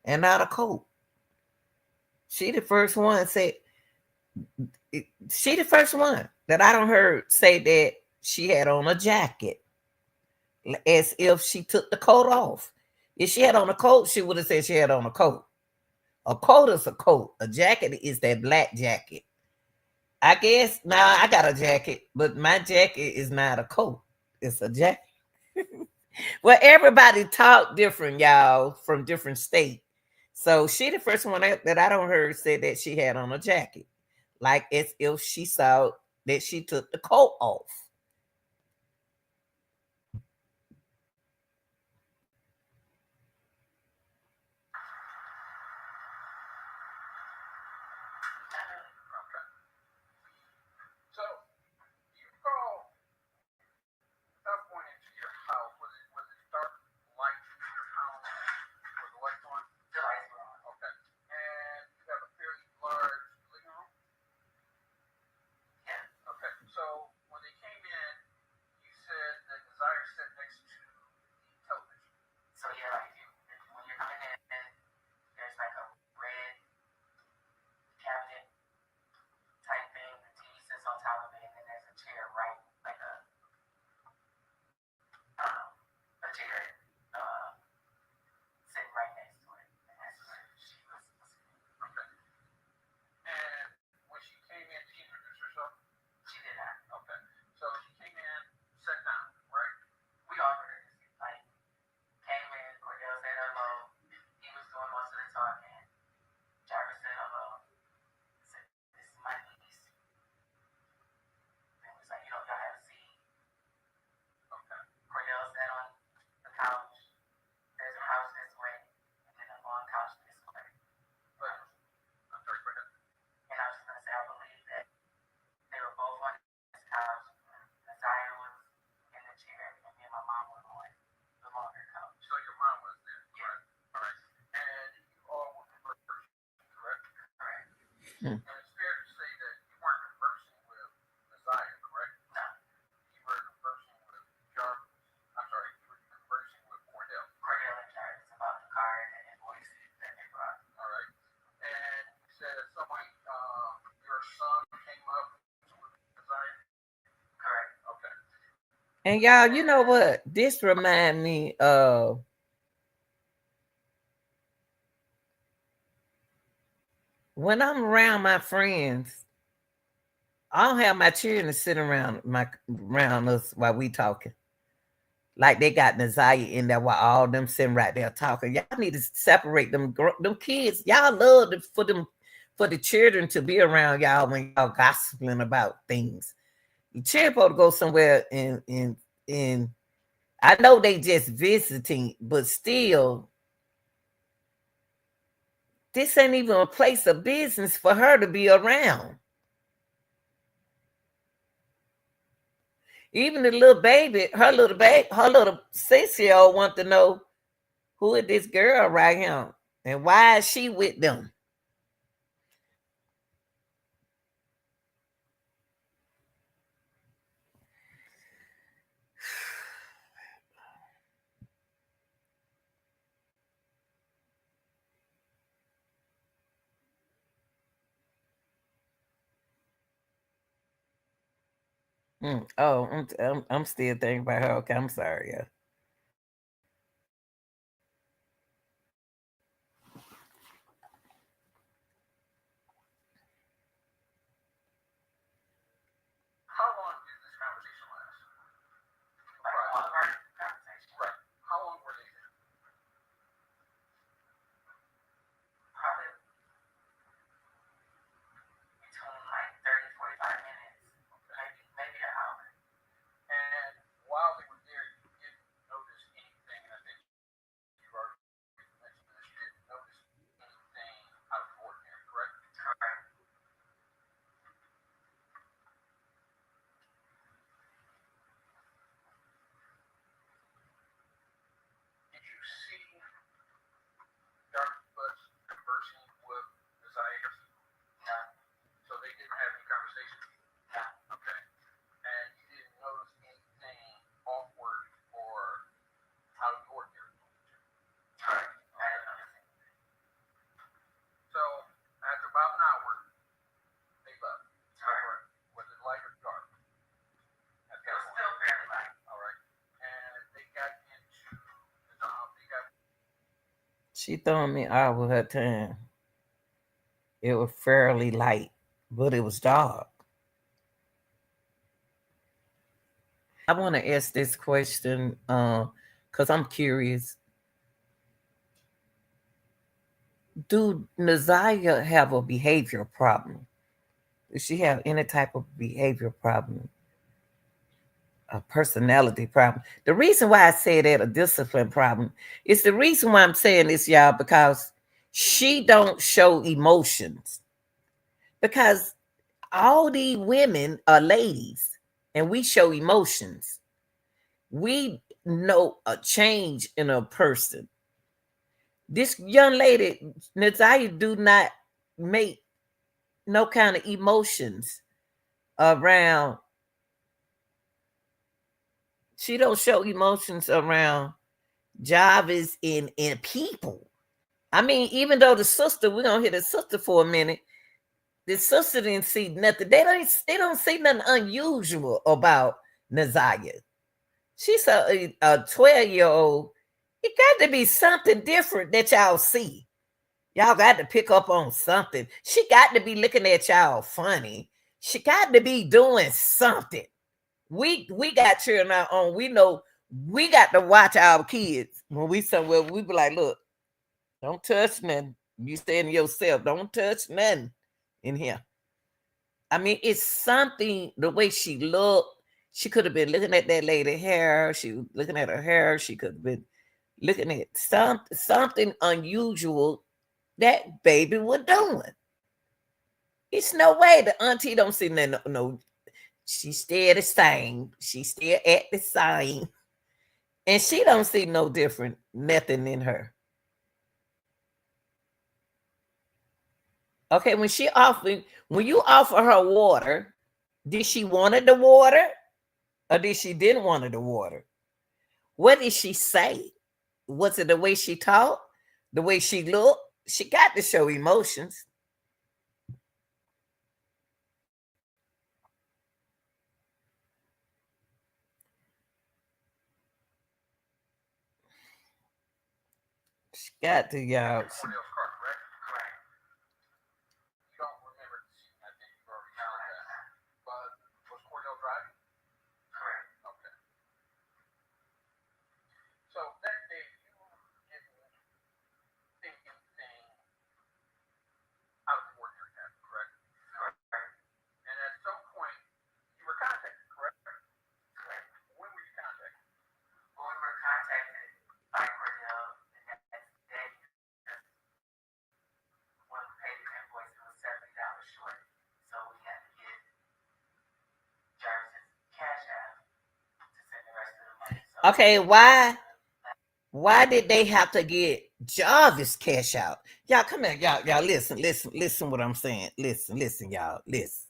and not a coat. She the first one said she the first one that I don't heard say that she had on a jacket as if she took the coat off. If she had on a coat, she would have said she had on a coat. A coat is a coat. A jacket is that black jacket. I guess now I got a jacket, but my jacket is not a coat. It's a jacket. Well, everybody talk different, y'all, from different states. So she the first one that I don't heard said that she had on a jacket, like as if she saw that she took the coat off. Hmm. And y'all, you know what? This remind me of when I'm around my friends. I don't have my children sitting around us while we talking. Like they got Nazaya in there while all them sitting right there talking. Y'all need to separate them kids. Y'all love for the children to be around y'all when y'all gossiping about things. The children supposed to go somewhere and I know they just visiting, but still, this ain't even a place of business for her to be around. Even the little baby, her little 6-year-old want to know who is this girl right here and why is she with them? Oh, I'm still thinking about her. Okay, I'm sorry. Yeah. She throwing me out with her time. It was fairly light, but it was dark. I want to ask this question because I'm curious. Do Nazaya have a behavior problem? Does she have any type of behavior problem? A personality problem? The reason why I say that a discipline problem is the reason why I'm saying this, y'all, because she don't show emotions. Because all these women are ladies and we show emotions. We know a change in a person. This young lady, Nazaya, do not make no kind of emotions around. She don't show emotions around Jarvis and people. I mean, even though the sister, we're gonna hit the sister for a minute. The sister didn't see nothing. They don't see nothing unusual about Nazaya. She's a 12-year-old. It got to be something different that y'all see. Y'all got to pick up on something. She got to be looking at y'all funny. She got to be doing something. We got children our own. We know we got to watch our kids when we somewhere. We be like, look, don't touch nothing. You stay in yourself. Don't touch nothing in here. I mean, it's something the way she looked. She could have been looking at that lady hair. She was looking at her hair. She could have been looking at something unusual that baby was doing. It's no way the auntie don't see nothing. No, she still the same. She still act the same. And she don't see no different, nothing in her. Okay, when you offer her water, did she wanted the water or did she didn't want the water? What did she say? Was it the way she talked? The way she looked? She got to show emotions. She got to, y'all. Okay, why did they have to get Jarvis cash out? Y'all come here, y'all listen what I'm saying. Listen, y'all. Listen.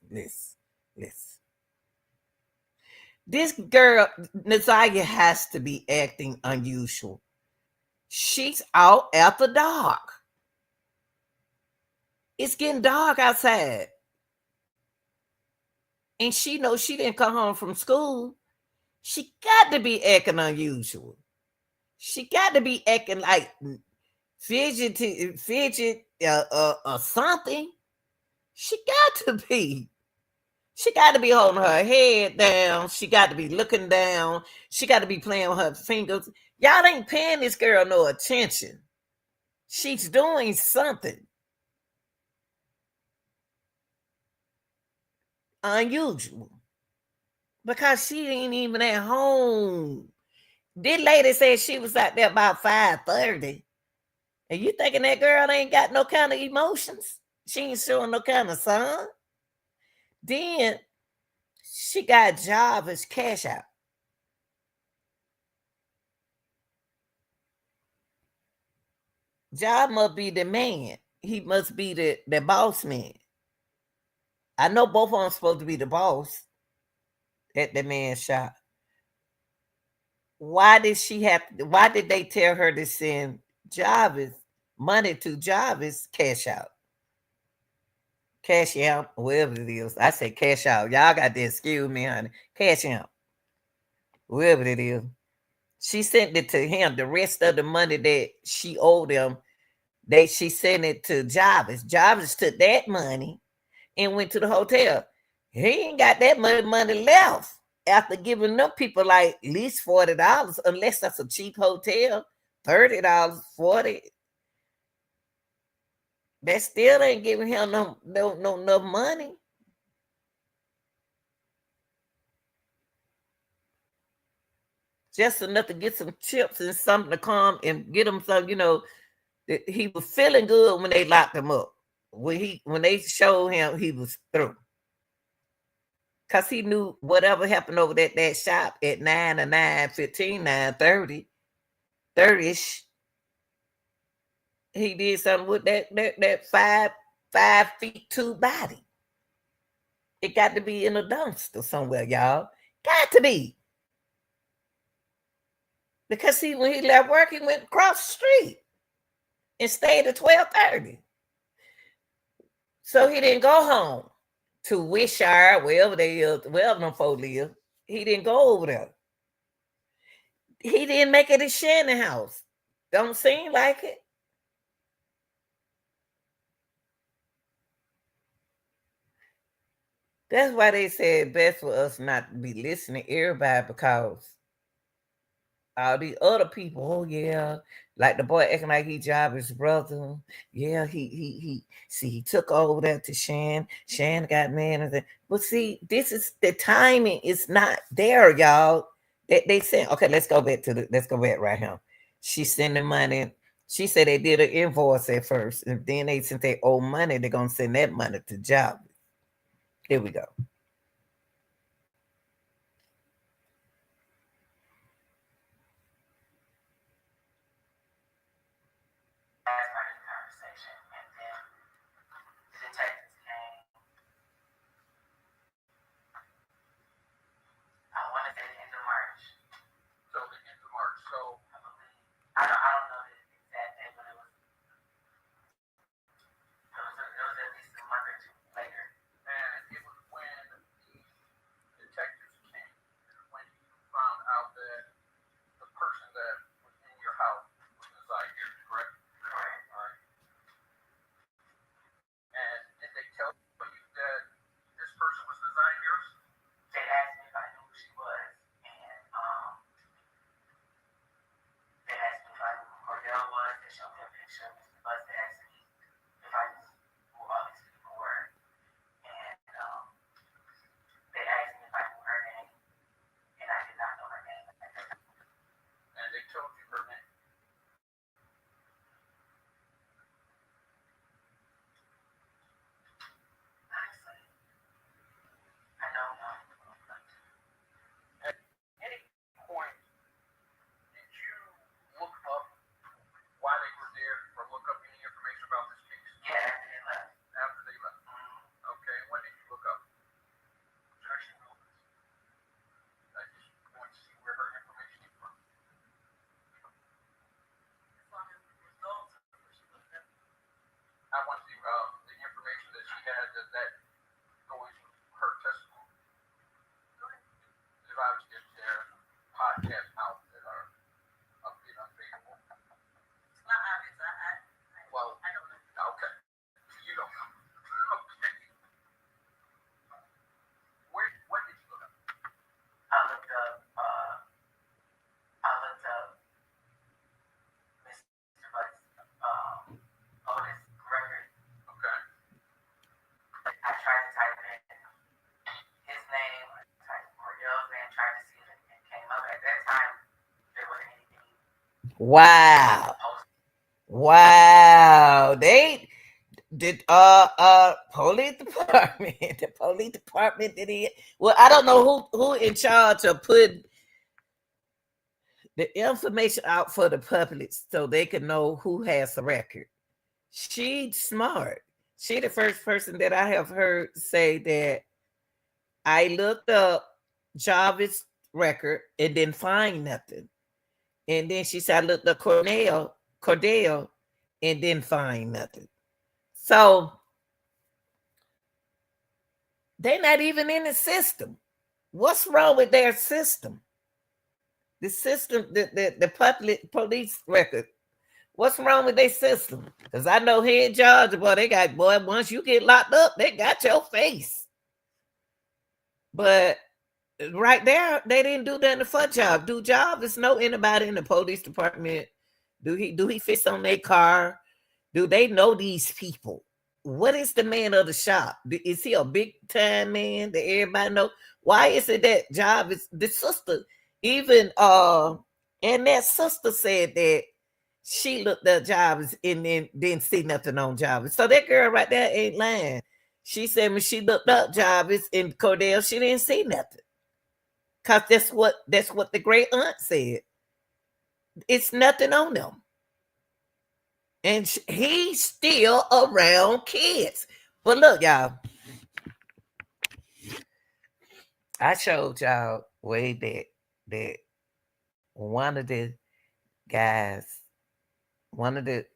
This girl, Nazaria, has to be acting unusual. She's out after dark. It's getting dark outside. And she knows she didn't come home from school. She got to be acting unusual. She got to be acting like fidget or something. She got to be. She got to be holding her head down. She got to be looking down. She got to be playing with her fingers. Y'all ain't paying this girl no attention. She's doing something unusual because she ain't even at home. This lady said she was out there about 5:30. And you thinking that girl ain't got no kind of emotions? She ain't showing no kind of sign. Then she got Jarvis cash out. Job must be the man. He must be the boss man. I know both of them supposed to be the boss at the man's shop. Why did she have? Why did they tell her to send Jarvis money to Jarvis cash out? Cash out, whatever it is. I say cash out. Y'all got to excuse me, honey. Cash out, whatever it is. She sent it to him. The rest of the money that she owed him, she sent it to Jarvis. Jarvis took that money and went to the hotel. He ain't got that much money left after giving them people like at least $40, unless that's a cheap hotel. $30, 40. That still ain't giving him no enough money. Just enough to get some chips and something to come and get him some, he was feeling good when they locked him up. When they showed him he was through. Cause he knew whatever happened over that shop at 9 or 9:15, 9:30, 30ish, he did something with that 5'2" body. It got to be in a dumpster somewhere, y'all. Got to be. Because when he left work, he went across the street and stayed at 12:30. So he didn't go home to Wishire, wherever them folks live. He didn't go over there. He didn't make it to Shannon house. Don't seem like it. That's why they said best for us not to be listening to everybody, because all these other people, oh yeah, like the boy acting like he Jarvis' brother. Yeah, he took over there to Shan. Shan got mad and said, but see, this is the timing is not there, y'all. They said, okay, let's go back right here. She sent the money. She said they did an invoice at first, and then they since they owe money, they're gonna send that money to Jarvis. Here we go. Wow. Wow. They did police department. The police department did it. Well, I don't know who in charge of putting the information out for the public so they can know who has the record. She's smart. She the first person that I have heard say that I looked up Jarvis record and didn't find nothing. And then she said I looked up Cordell and didn't find nothing. So they're not even in the system. What's wrong with their system? The system, the public police record. What's wrong with their system? Because I know here in Georgia, boy, they got, boy, once you get locked up, they got your face. But right there, they didn't do nothing for job. Do Jarvis know anybody in the police department? Do he fix on their car? Do they know these people? What is the man of the shop? Is he a big time man that everybody know? Why is it that Jarvis, the sister, even and that sister said that she looked at Jarvis and then didn't see nothing on Jarvis. So that girl right there ain't lying. She said when she looked up Jarvis and Cordell, she didn't see nothing. Cause that's what the great aunt said. It's nothing on them. And he's still around kids. But look, y'all, I showed y'all way that one of the guys, one of the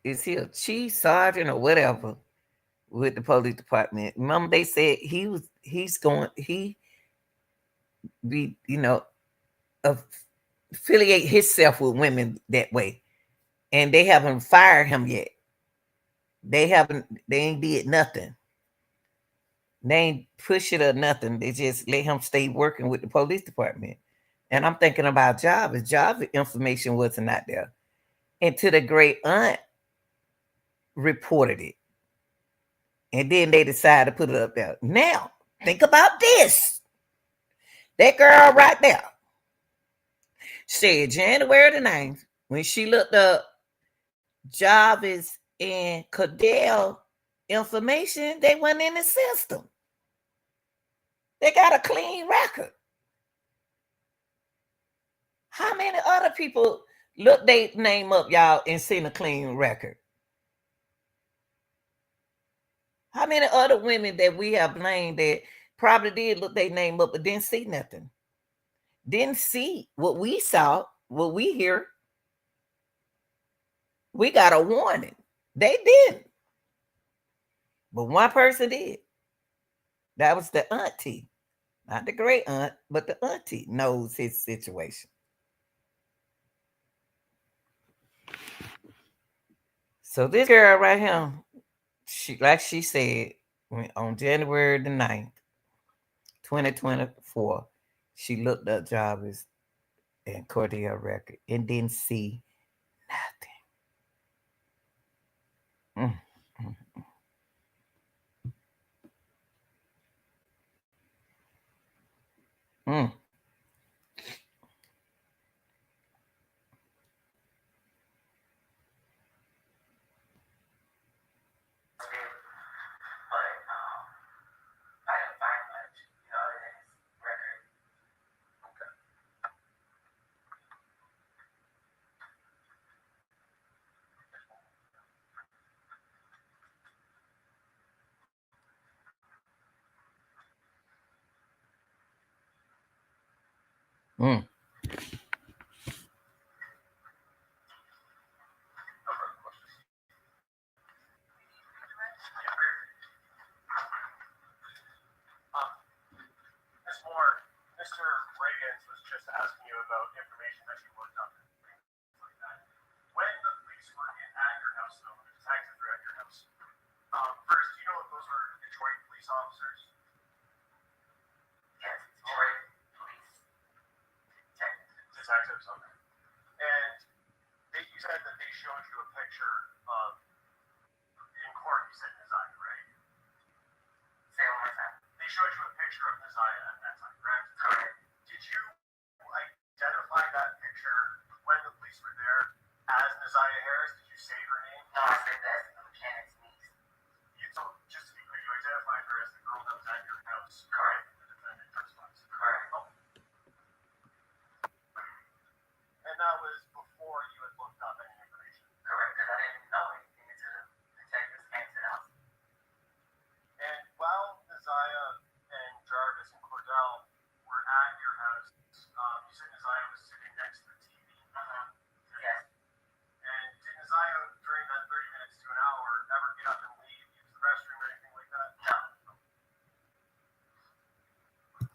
is he a chief sergeant or whatever with the police department. Remember they said he be affiliate himself with women that way, and they haven't fired him yet. They ain't did nothing. They ain't push it or nothing. They just let him stay working with the police department. And I'm thinking about Jarvis. Jarvis information wasn't out there. And to the great aunt reported it. And then they decided to put it up there. Now, think about this. That girl right there said January the 9th, when she looked up Jarvis and Cordell information, they went in the system. They got a clean record. How many other people look their name up, y'all, and seen a clean record? How many other women that we have blamed that probably did look their name up but didn't see nothing? Didn't see what we saw, what we hear. We got a warning. They didn't. But one person did. That was the auntie. Not the great aunt, but the auntie knows his situation. So this girl right here, she said, on January the 9th, 2024, she looked up Jarvis and Cordell record and didn't see nothing. Mm. Mm.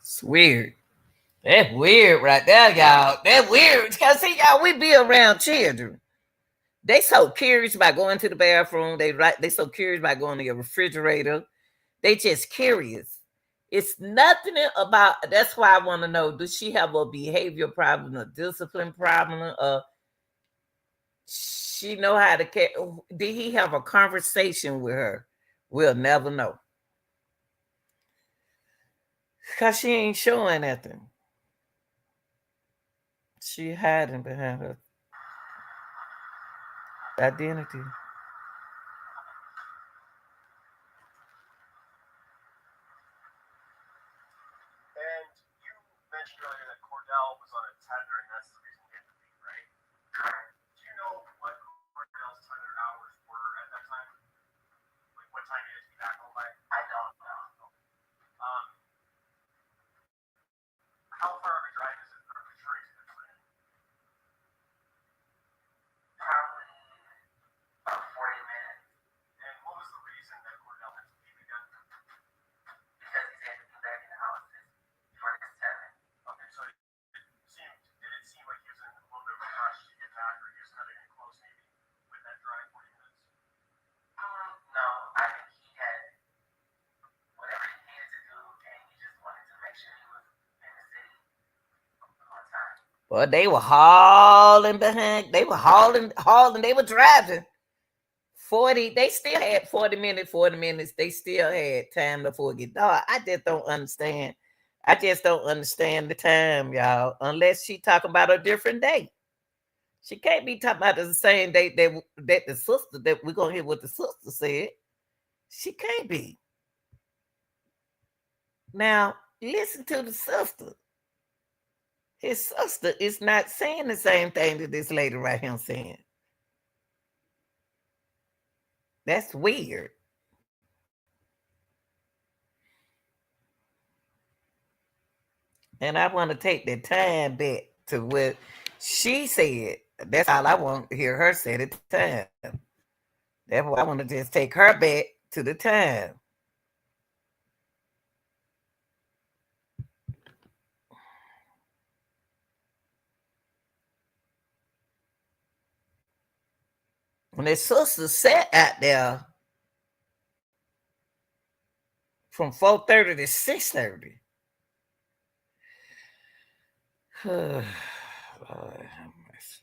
It's weird. That's weird right there, y'all. That's weird. Cause see, y'all, we be around children. They so curious about going to the bathroom. They so curious about going to your refrigerator. They just curious. It's nothing about. That's why I want to know: does she have a behavior problem, a discipline problem, or she know how to care? Did he have a conversation with her? We'll never know because she ain't showing nothing. She hiding behind her identity. Well, they were hauling behind. They were hauling. They were driving 40. They still had 40 minutes. 40 minutes. They still had time before it get dark. I just don't understand. I just don't understand the time, y'all. Unless she talking about a different day. She can't be talking about the same day that the sister that we're gonna hear what the sister said. She can't be. Now listen to the sister. His sister is not saying the same thing that this lady right here saying. That's weird. And I want to take the time back to what she said. That's all I want to hear her say at the time. Therefore, I want to just take her back to the time. When his sister sat out there from 4:30 to 6:30. Lord have mercy.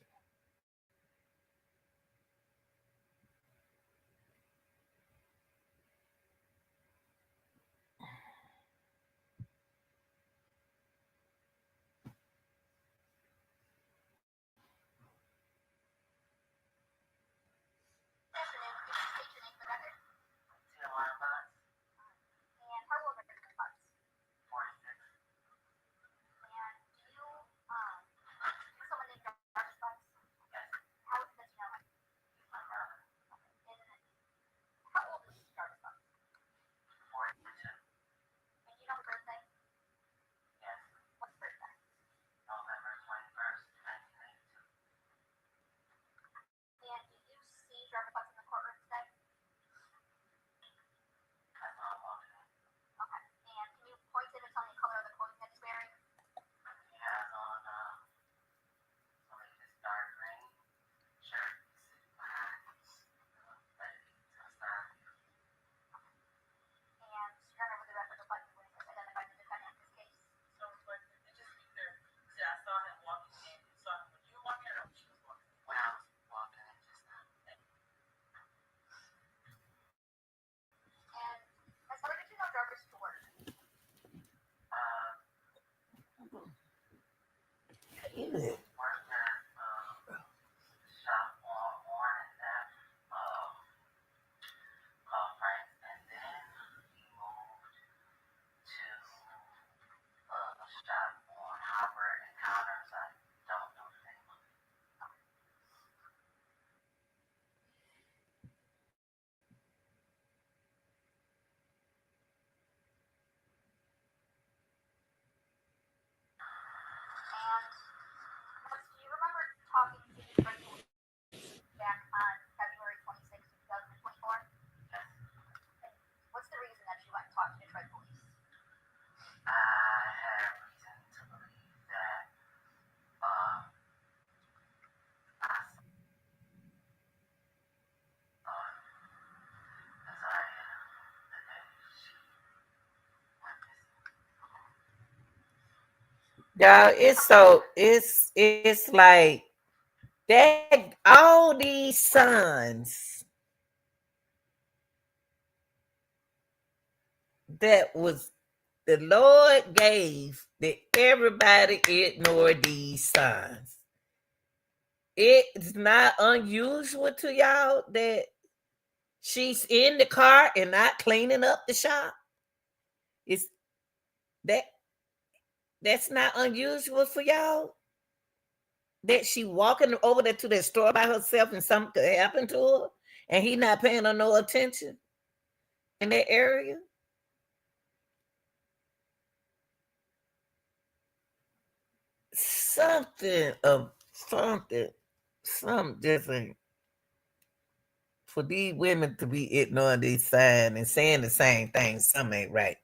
Y'all, it's like that all these signs that was the Lord gave that everybody ignored these signs. It's not unusual to y'all that she's in the car and not cleaning up the shop. It's that that's not unusual for y'all. That she walking over there to that store by herself and something could happen to her, and he not paying her no attention in that area. Something of something different for these women to be ignoring these signs and saying the same thing. Something ain't right.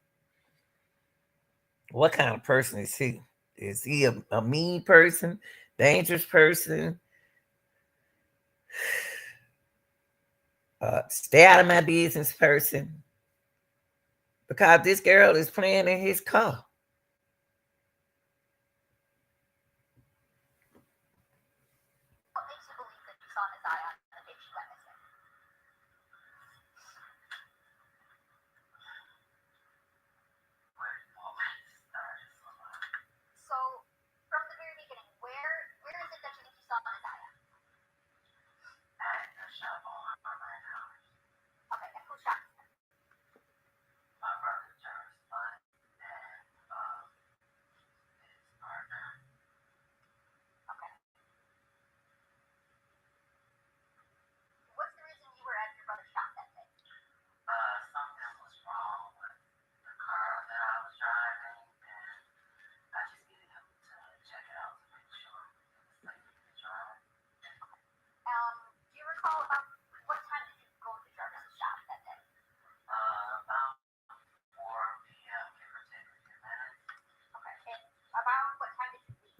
What kind of person is he? Is he a mean person, dangerous person? Stay out of my business person? Because this girl is playing in his car.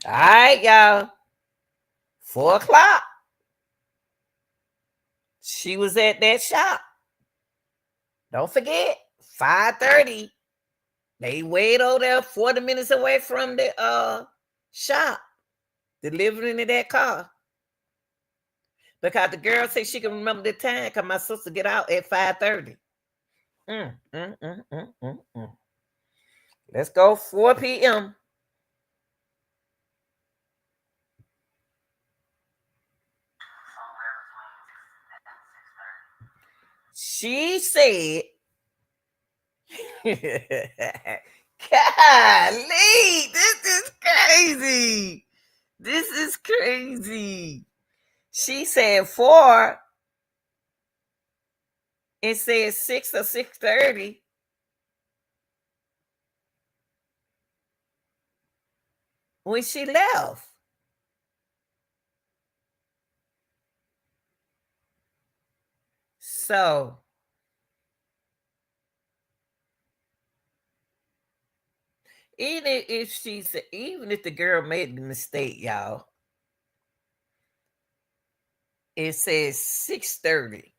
All right, y'all. 4 o'clock. She was at that shop. Don't forget, 5:30. They wait over there 40 minutes away from the shop, delivering in that car. Because the girl said she can remember the time because my sister get out at 5:30. Mm, mm, mm, mm, mm, mm. Let's go 4 p.m. She said, golly, this is crazy. This is crazy. She said 4. It says 6 or 6:30 when she left. So even if the girl made the mistake, y'all, it says 6:30.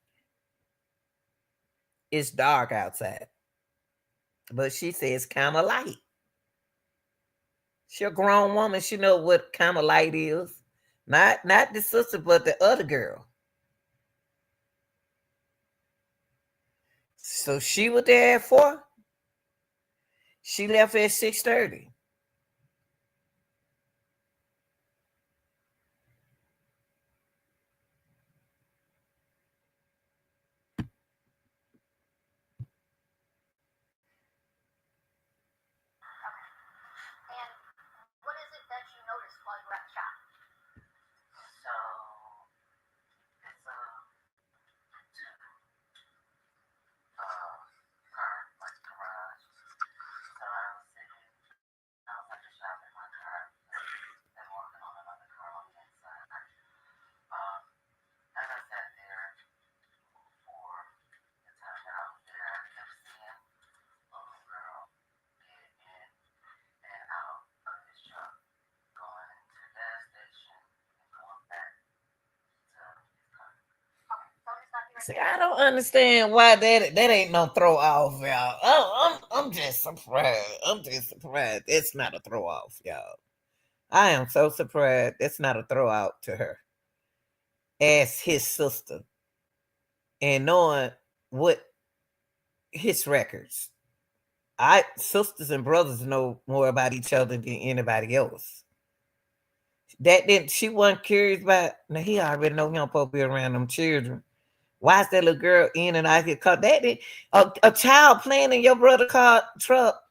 It's dark outside. But she says kind of light. She a grown woman. She know what kind of light is. Not the sister, but the other girl. So she was there at 4. She left at 6:30. See, I don't understand why that ain't no throw off, y'all. I'm just surprised. I'm just surprised. It's not a throw off, y'all. I am so surprised that's not a throw out to her as his sister and knowing what his records. I sisters and brothers know more about each other than anybody else. That didn't she wasn't curious about now he already know he don't supposed to be around them children. Why is that little girl in and out here caught that did, a child playing in your brother car truck?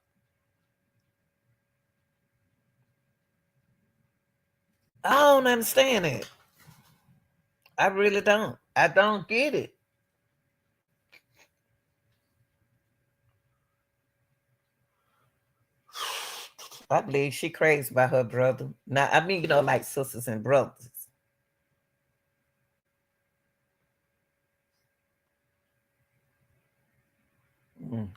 I don't understand it. I really don't. I don't get it. I believe she crazy about her brother. Now, I mean, like sisters and brothers. Mm.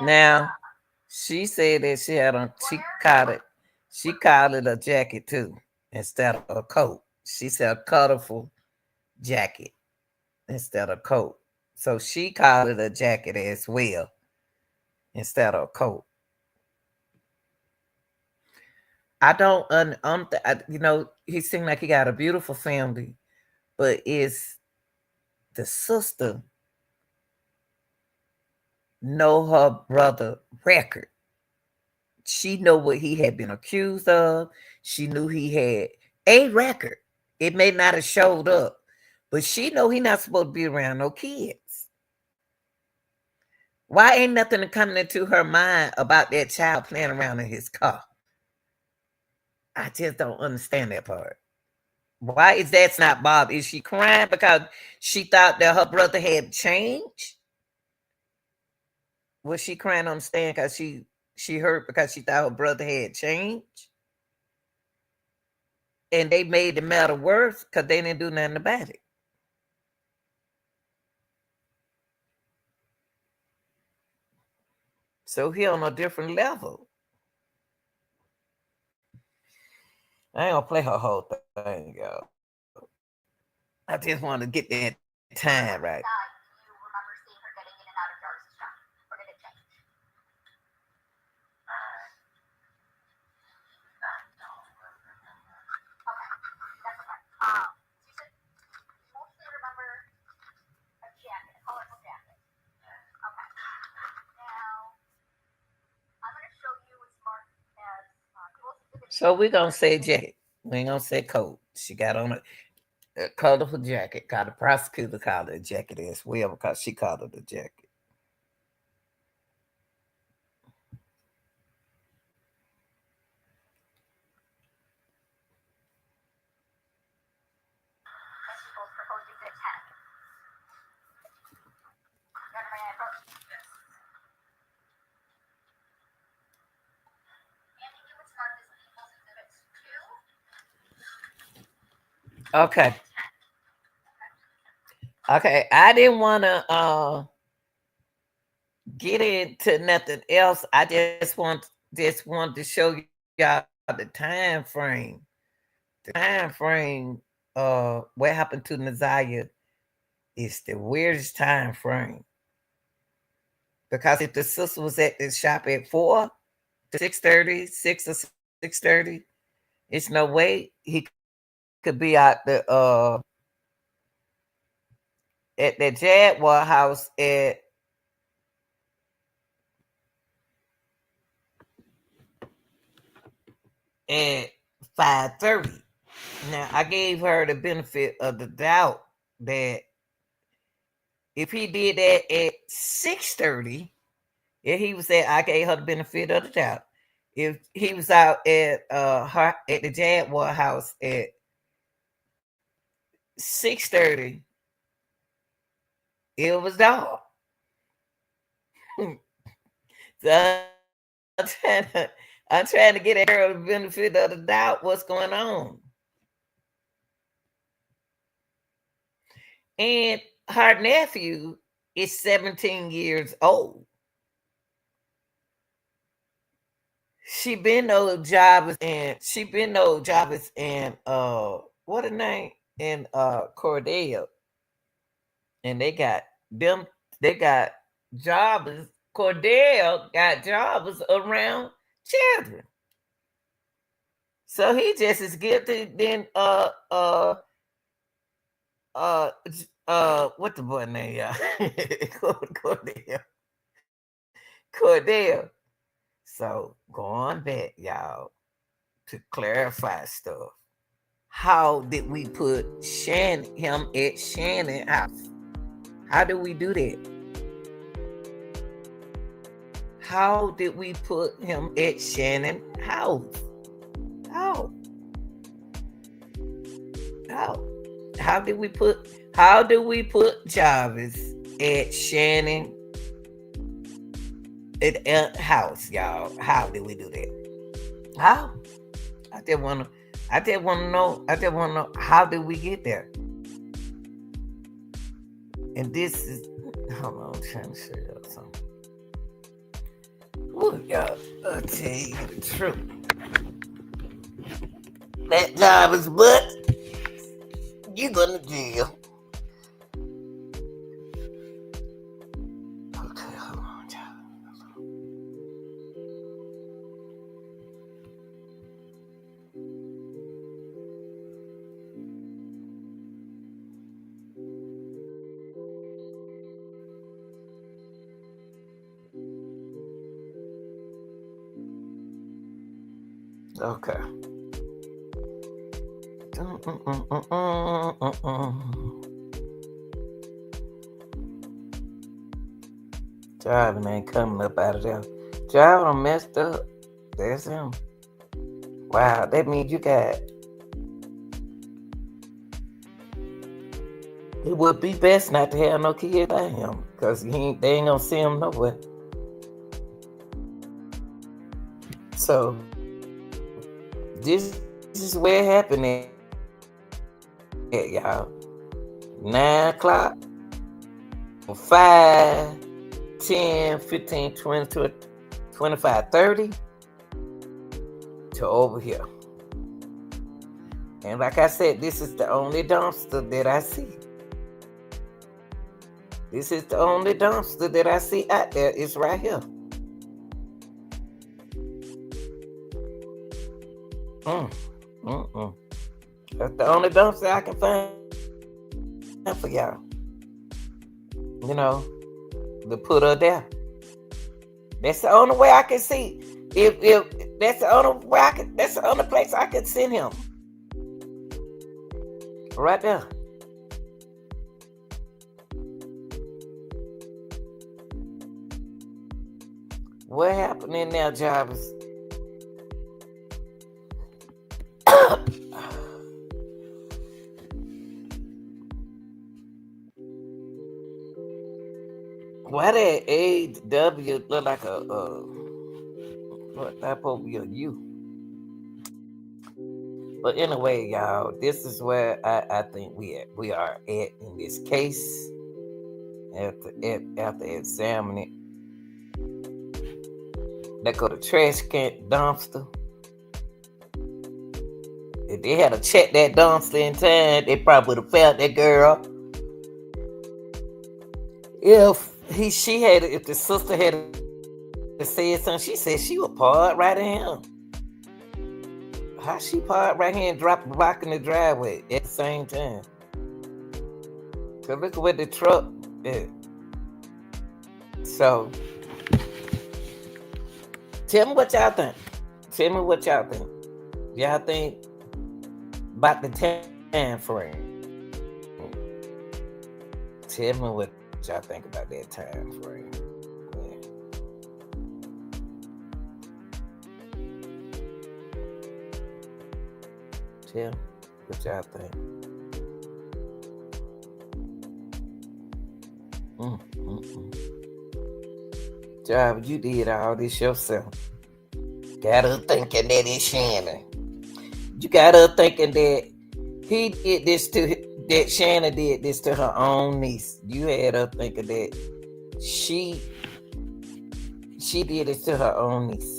Now, she said that she had on. She called it a jacket too instead of a coat. She said a colorful jacket instead of coat. So she called it a jacket as well instead of a coat. I don't he seemed like he got a beautiful family, but is the sister know her brother record? She know what he had been accused of. She knew he had a record. It may not have showed up, but she know he not supposed to be around no kids. Why ain't nothing coming into her mind about that child playing around in his car? I just don't understand that part. Why is that's not Bob? Is she crying because she thought that her brother had changed? Was she crying on the stand because she hurt because she thought her brother had changed? And they made the matter worse because they didn't do nothing about it. So he on a different level. I ain't gonna play her whole thing, y'all. I just want to get that time right. So we're gonna say jacket. We ain't gonna say coat. She got on a colorful jacket. Called the prosecutor called it a jacket as well because she called it a jacket. Okay. Okay. I didn't wanna get into nothing else. I just wanted to show y'all the time frame. The time frame what happened to Naziah is the weirdest time frame. Because if the sister was at the shop at 4 to 6:30, 6 or 6:30, it's no way he could be out at the Jaguar house at 5:30. Now I gave her the benefit of the doubt that if he did that at 6:30, if he was there, I gave her the benefit of the doubt. If he was out at the Jaguar house at 6:30, it was dark. So I'm trying to get a girl the benefit of the doubt. What's going on? And her nephew is 17 years old. Jarvis and what a name and Cordell. And them they got Jarvis. Cordell got Jarvis around children. So he just as guilty than what the boy name, y'all? Cordell. So going back, y'all, to clarify stuff. How did we put him at Shannon house? How did we do that? How did we put him at Shannon house? How? How? How did we put Jarvis at Shannon at house, y'all? How did we do that? How? I just wanna know. I just wanna know how did we get there? And this is hold on, I'm trying to show y'all something. Ooh, y'all, I'll tell you the truth. That job is butt. You gonna jail. Okay, hold on, y'all. Okay. Driving ain't coming up out of there. Driving messed up. That's him. Wow, that means you got. It would be best not to have no kids by him, cause they ain't gonna see him nowhere. So this is where it happened at, y'all. 9 o'clock, 5, 10, 15, 20, 25, 30 to over here. And like I said, this is the only dumpster that I see. This is the only dumpster that I see out there. It's right here. Mm, That's the only dumpster I can find for y'all. You know, to put her there. That's the only way I can see. If that's the only way that's the only place I could send him. Right there. What happened in there, Jarvis? Why that AW look like a what that supposed to be a U? But anyway, y'all, this is where I think we are at in this case. After examining it, they go to trash can dumpster. If they had to check that dumpster in time, they probably would have found that girl. If the sister had said something, she said she would park right in him. How she parked right here and dropped the block in the driveway at the same time? Cause look at where the truck is. So, tell me what y'all think. Tell me what y'all think. Y'all think about the time frame? Tell me what y'all think about that time frame. Tell me what y'all think. Jarvis, you did all this yourself. Got her thinking that it's Shannon. You got her thinking that he did this that Shannon did this to her own niece. You had her thinking that she did this to her own niece.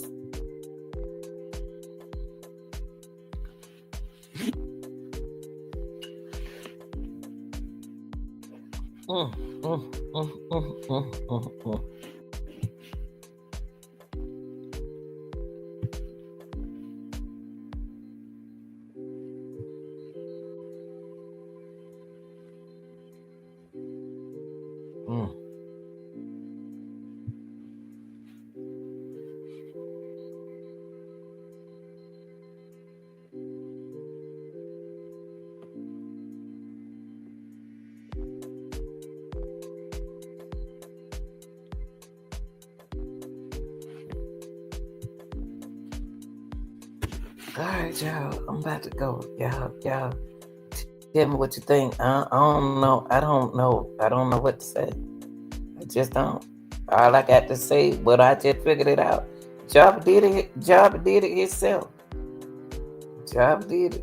All right, y'all. I'm about to go. Y'all tell me what you think. I don't know. I don't know what to say. I just don't. All I got to say, but I just figured it out. Jarvis did it himself. Jarvis did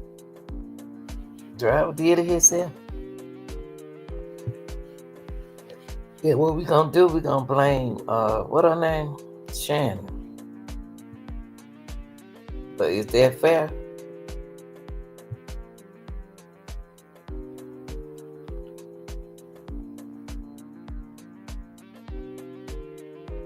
it himself. Yeah, what we gonna do? We gonna blame what her name? Shannon. But is that fair?